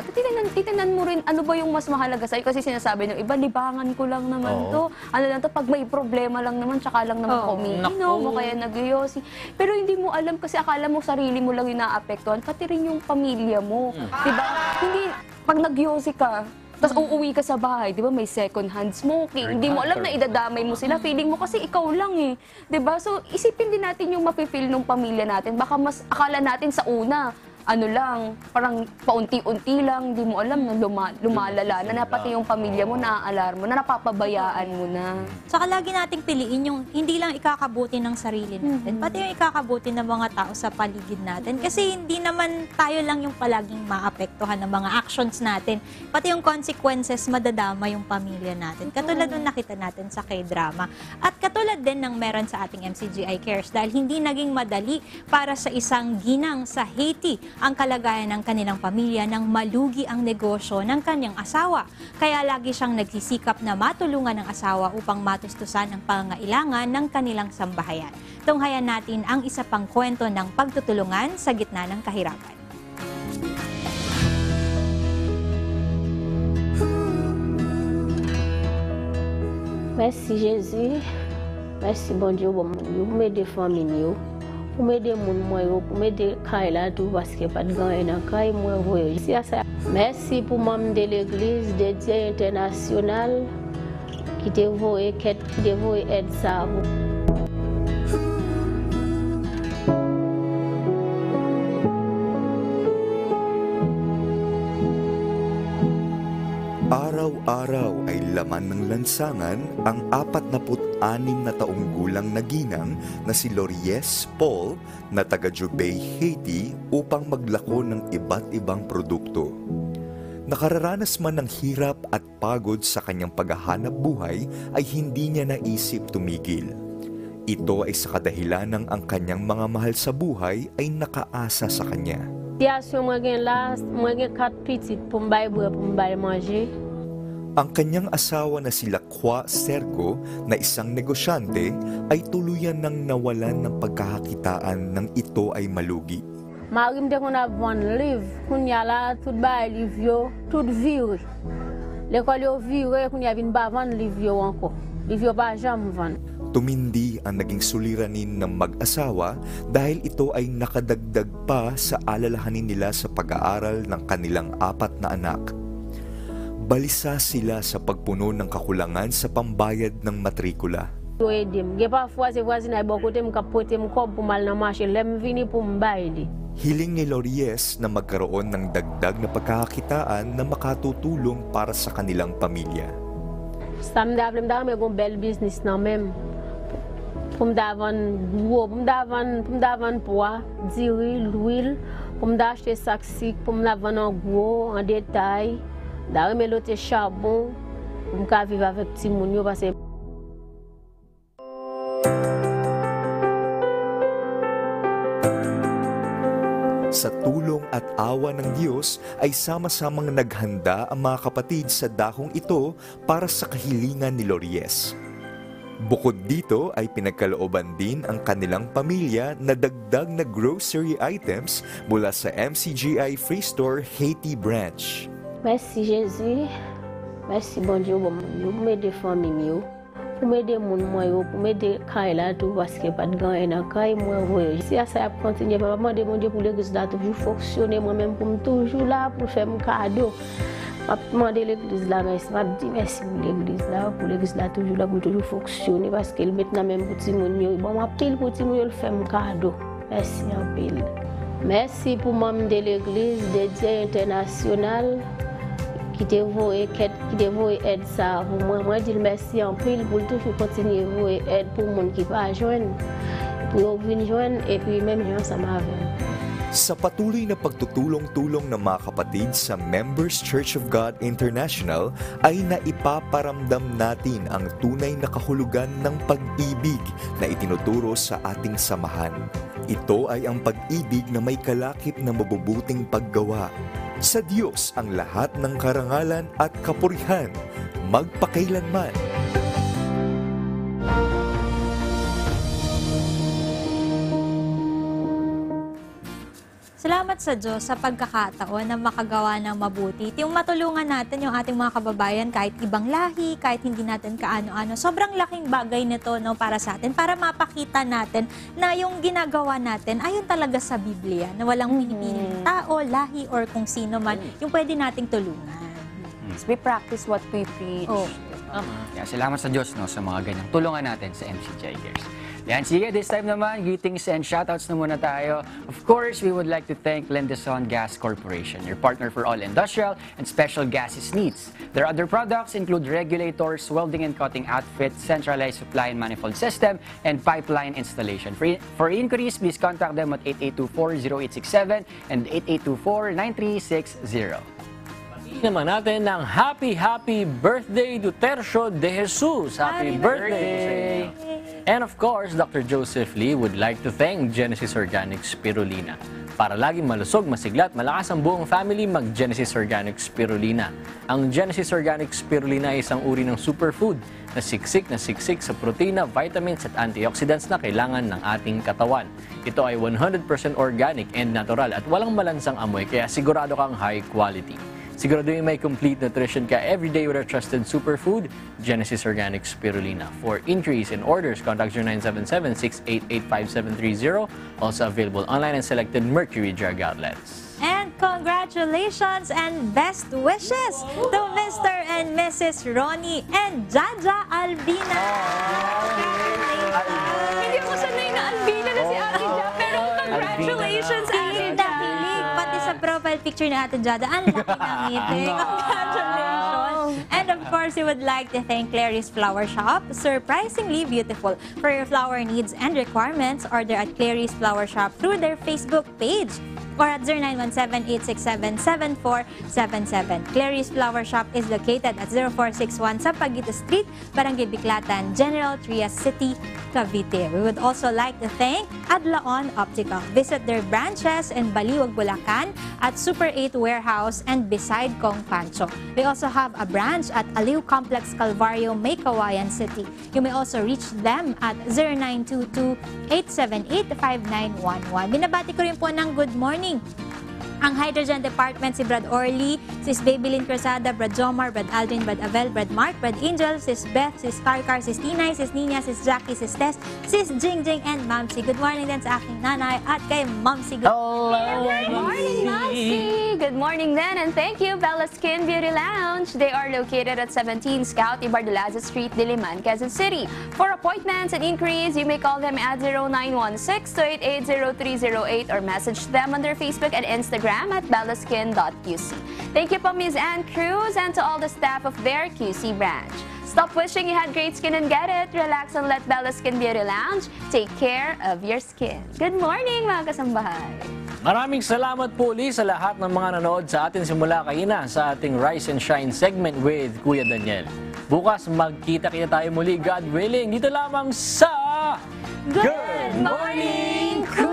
Titinan mo rin ano ba yung mas mahalaga sa'yo kasi sinasabi ng iba, libangan ko lang naman to. Ano lang to, pag may problema lang naman, tsaka lang naman kumiinom o kaya nag-yosi. Pero hindi mo alam kasi akala mo sarili mo lang yung naapektuhan, pati rin yung pamilya mo. Di ba? Hindi, pag nag-yosi ka, tapos uuwi ka sa bahay, di ba, may second hand smoking. Hindi mo alam na idadamay mo sila. Feeling mo kasi ikaw lang Di ba? So, isipin din natin yung mapifeel ng pamilya natin. Baka mas akala natin sa una, ano lang, parang paunti-unti lang, di mo alam na lumalala, na pati yung pamilya mo naaalarmo, na napapabayaan mo na. Saka lagi nating piliin yung hindi lang ikakabuti ng sarili natin, pati yung ikakabuti ng mga tao sa paligid natin. Kasi hindi naman tayo lang yung palaging maapektuhan ng mga actions natin, pati yung consequences madadama yung pamilya natin. Katulad nung nakita natin sa K-drama. At katulad din ng meron sa ating MCGI Cares dahil hindi naging madali para sa isang ginang sa Haiti ang kalagayan ng kanilang pamilya nang malugi ang negosyo ng kanyang asawa. Kaya lagi siyang nagsisikap na matulungan ng asawa upang matustusan ang pangangailangan ng kanilang sambahayan. Tunghayan natin ang isa pang kwento ng pagtutulungan sa gitna ng kahirapan. Merci Jésus, merci bon Dieu, vous m'aidez famille. Pour m'aider mon moyen, pour m'aider Kaila tout parce que pas de gants et dans Kaila moi voyage. Merci pour membre de l'église de Dieu international qui te voye aide ça. Araw-araw ay laman ng lansangan ang 46 na taong gulang na ginang na si Lories Paul na taga Jubei, Haiti upang maglako ng iba't ibang produkto. Nakararanas man ng hirap at pagod sa kanyang paghahanap buhay ay hindi niya naisip tumigil. Ito ay sa kadahilan ng ang kanyang mga mahal sa buhay ay nakaasa sa kanya. Ang kanyang asawa na si Lacroix Sergo na isang negosyante ay tuluyan nang nawalan ng pagkakakitaan nang ito ay malugi. Marim de qu'on a vendre livre, qu'on y a là tout bas livre yo, tout viré. L'école yo viré, qu'on y a vinn ba vendre livre yo encore. Livre yo ba jamais vendre. Tumindi ang naging suliranin ng mag-asawa dahil ito ay nakadagdag pa sa alalahanin nila sa pag-aaral ng kanilang 4 na anak. Balisa sila sa pagpuno ng kakulangan sa pambayad ng matrikula. Hiling ni Lories na magkaroon ng dagdag na pagkakakitaan na makatutulong para sa kanilang pamilya. pour me d'avoir gros, pour me d'avoir poids, d'huile, l'huile, pour me d'acheter sac sic, pour me l'avoir en gros, en détail, d'avoir l'autre charbon, pour me vivre avec petit mounio parce que Sa tulong at awa ng Diyos ay sama-samang naghanda ang mga kapatid sa dakong ito para sa kahilingan ni Lories. Bukod dito ay pinagkalooban din ang kanilang pamilya na dagdag na grocery items mula sa MCGI Free Store Haiti branch. Merci Jésus, merci bon Dieu pour m'aider famille, pour m'aider mon moyo, pour m'aider Kaila tout parce que pas de grand et na Kai moi voyage. Si ça a continué, papa demander mon Dieu pour l'église là toujours fonctionner moi-même pour toujours là pour faire mon cadeau. Papa demander l'église là mais m'a dit merci pour l'église là toujours là pour toujours fonctionner parce qu'elle maintenant même petit mon yo bon m'a pile petit mon yo le faire mon cadeau. Merci en pile. Merci pour membre de l'église dédiée internationale qui devrait aide ça pour moi. Moi, je dis merci en pile pour toujours continuer à aider pour les gens qui ne peuvent pas joindre, pour venir joindre et puis même joindre ça m'a Sa patuloy na pagtutulong-tulong ng mga kapatid sa Members Church of God International ay naipaparamdam natin ang tunay na kahulugan ng pag-ibig na itinuturo sa ating samahan. Ito ay ang pag-ibig na may kalakip na mabubuting paggawa. Sa Diyos ang lahat ng karangalan at kapurihan, magpakailanman. Salamat sa Diyos sa pagkakataon na makagawa ng mabuti. Yung matulungan natin yung ating mga kababayan kahit ibang lahi, kahit hindi natin kaano-ano. Sobrang laking bagay nito no, para sa atin, para mapakita natin na yung ginagawa natin ayon talaga sa Biblia, na walang pinipiling tao, lahi, or kung sino man, yung pwede nating tulungan. We practice what we preach. Oh. Yeah, salamat sa Diyos no, sa mga ganyang tulungan natin sa MCGI Cares. Yan, sige, this time naman, greetings and shoutouts na muna tayo. Of course, we would like to thank Lendeson Gas Corporation, your partner for all industrial and special gases needs. Their other products include regulators, welding and cutting outfits, centralized supply and manifold system, and pipeline installation. For inquiries, please contact them at 8824-0867 and 8824-9360. Naman natin ng happy birthday to Tercio de Jesus. Happy birthday! And of course, Dr. Joseph Lee would like to thank Genesis Organic Spirulina. Para laging malusog, masigla at malakas ang buong family, mag-Genesis Organic Spirulina. Ang Genesis Organic Spirulina ay isang uri ng superfood na siksik sa protina, vitamins at antioxidants na kailangan ng ating katawan. Ito ay 100% organic and natural at walang malansang amoy, kaya sigurado kang high quality. Siguraduhin may complete nutrition ka everyday with our trusted superfood, Genesis Organic Spirulina. For inquiries and orders, contact 0977-688-5730. Also available online and selected Mercury Drug outlets. And congratulations and best wishes to Mr. and Mrs. Ronnie and Jaja Albina. Hindi ako sanay na Albina na si Ate Ja, pero congratulations, Ate Ja. Pati sa profile picture ni Ate Jada, ang laki ng ngiti. Congratulations! And of course, we would like to thank Clary's Flower Shop, surprisingly beautiful. For your flower needs and requirements, order at Clary's Flower Shop through their Facebook page or at 0917-867-7477. Clary's Flower Shop is located at 0461 Sampaguita Street, Barangay Biclatan, General Trias City, Cavite. We would also like to thank Adlaon Optical. Visit their branches in Baliwag, Bulacan, at Super 8 Warehouse and beside Kong Pancho. We also have a branch at Aliw Complex Calvario, Maykawayan City. You may also reach them at 0922-878-5911. Binabati ko rin po ng good morning ang Hydrogen Department, si Brad Orly, sis Babylyn Cruzada, Brad Jomar, Brad Aldrin, Brad Avel, Brad Mark, Brad Angel, sis Beth, sis Karkar, sis Tinay, sis Nina, sis Jackie, sis Tess, sis Jingjing, and Mamsi. Good morning din sa aking nanay at kay Mamsi. Good morning, Mamsi! Good morning then, and thank you, Bella Skin Beauty Lounge. They are located at 17 Scout Ibardulaza Street, Diliman, Quezon City. For appointments and inquiries, you may call them at 0916-288-0308 or message them on their Facebook and Instagram at bellaskin.qc. Thank you po, Ms. Ann Cruz, and to all the staff of their QC branch. Stop wishing you had great skin and get it. Relax and let Bella Skin Beauty Lounge take care of your skin. Good morning, mga kasambahay. Maraming salamat po ulit sa lahat ng mga nanood sa atin simula kaina sa ating Rise and Shine segment with Kuya Daniel. Bukas magkita-kita tayo muli, God willing, dito lamang sa Good Morning, Kuya!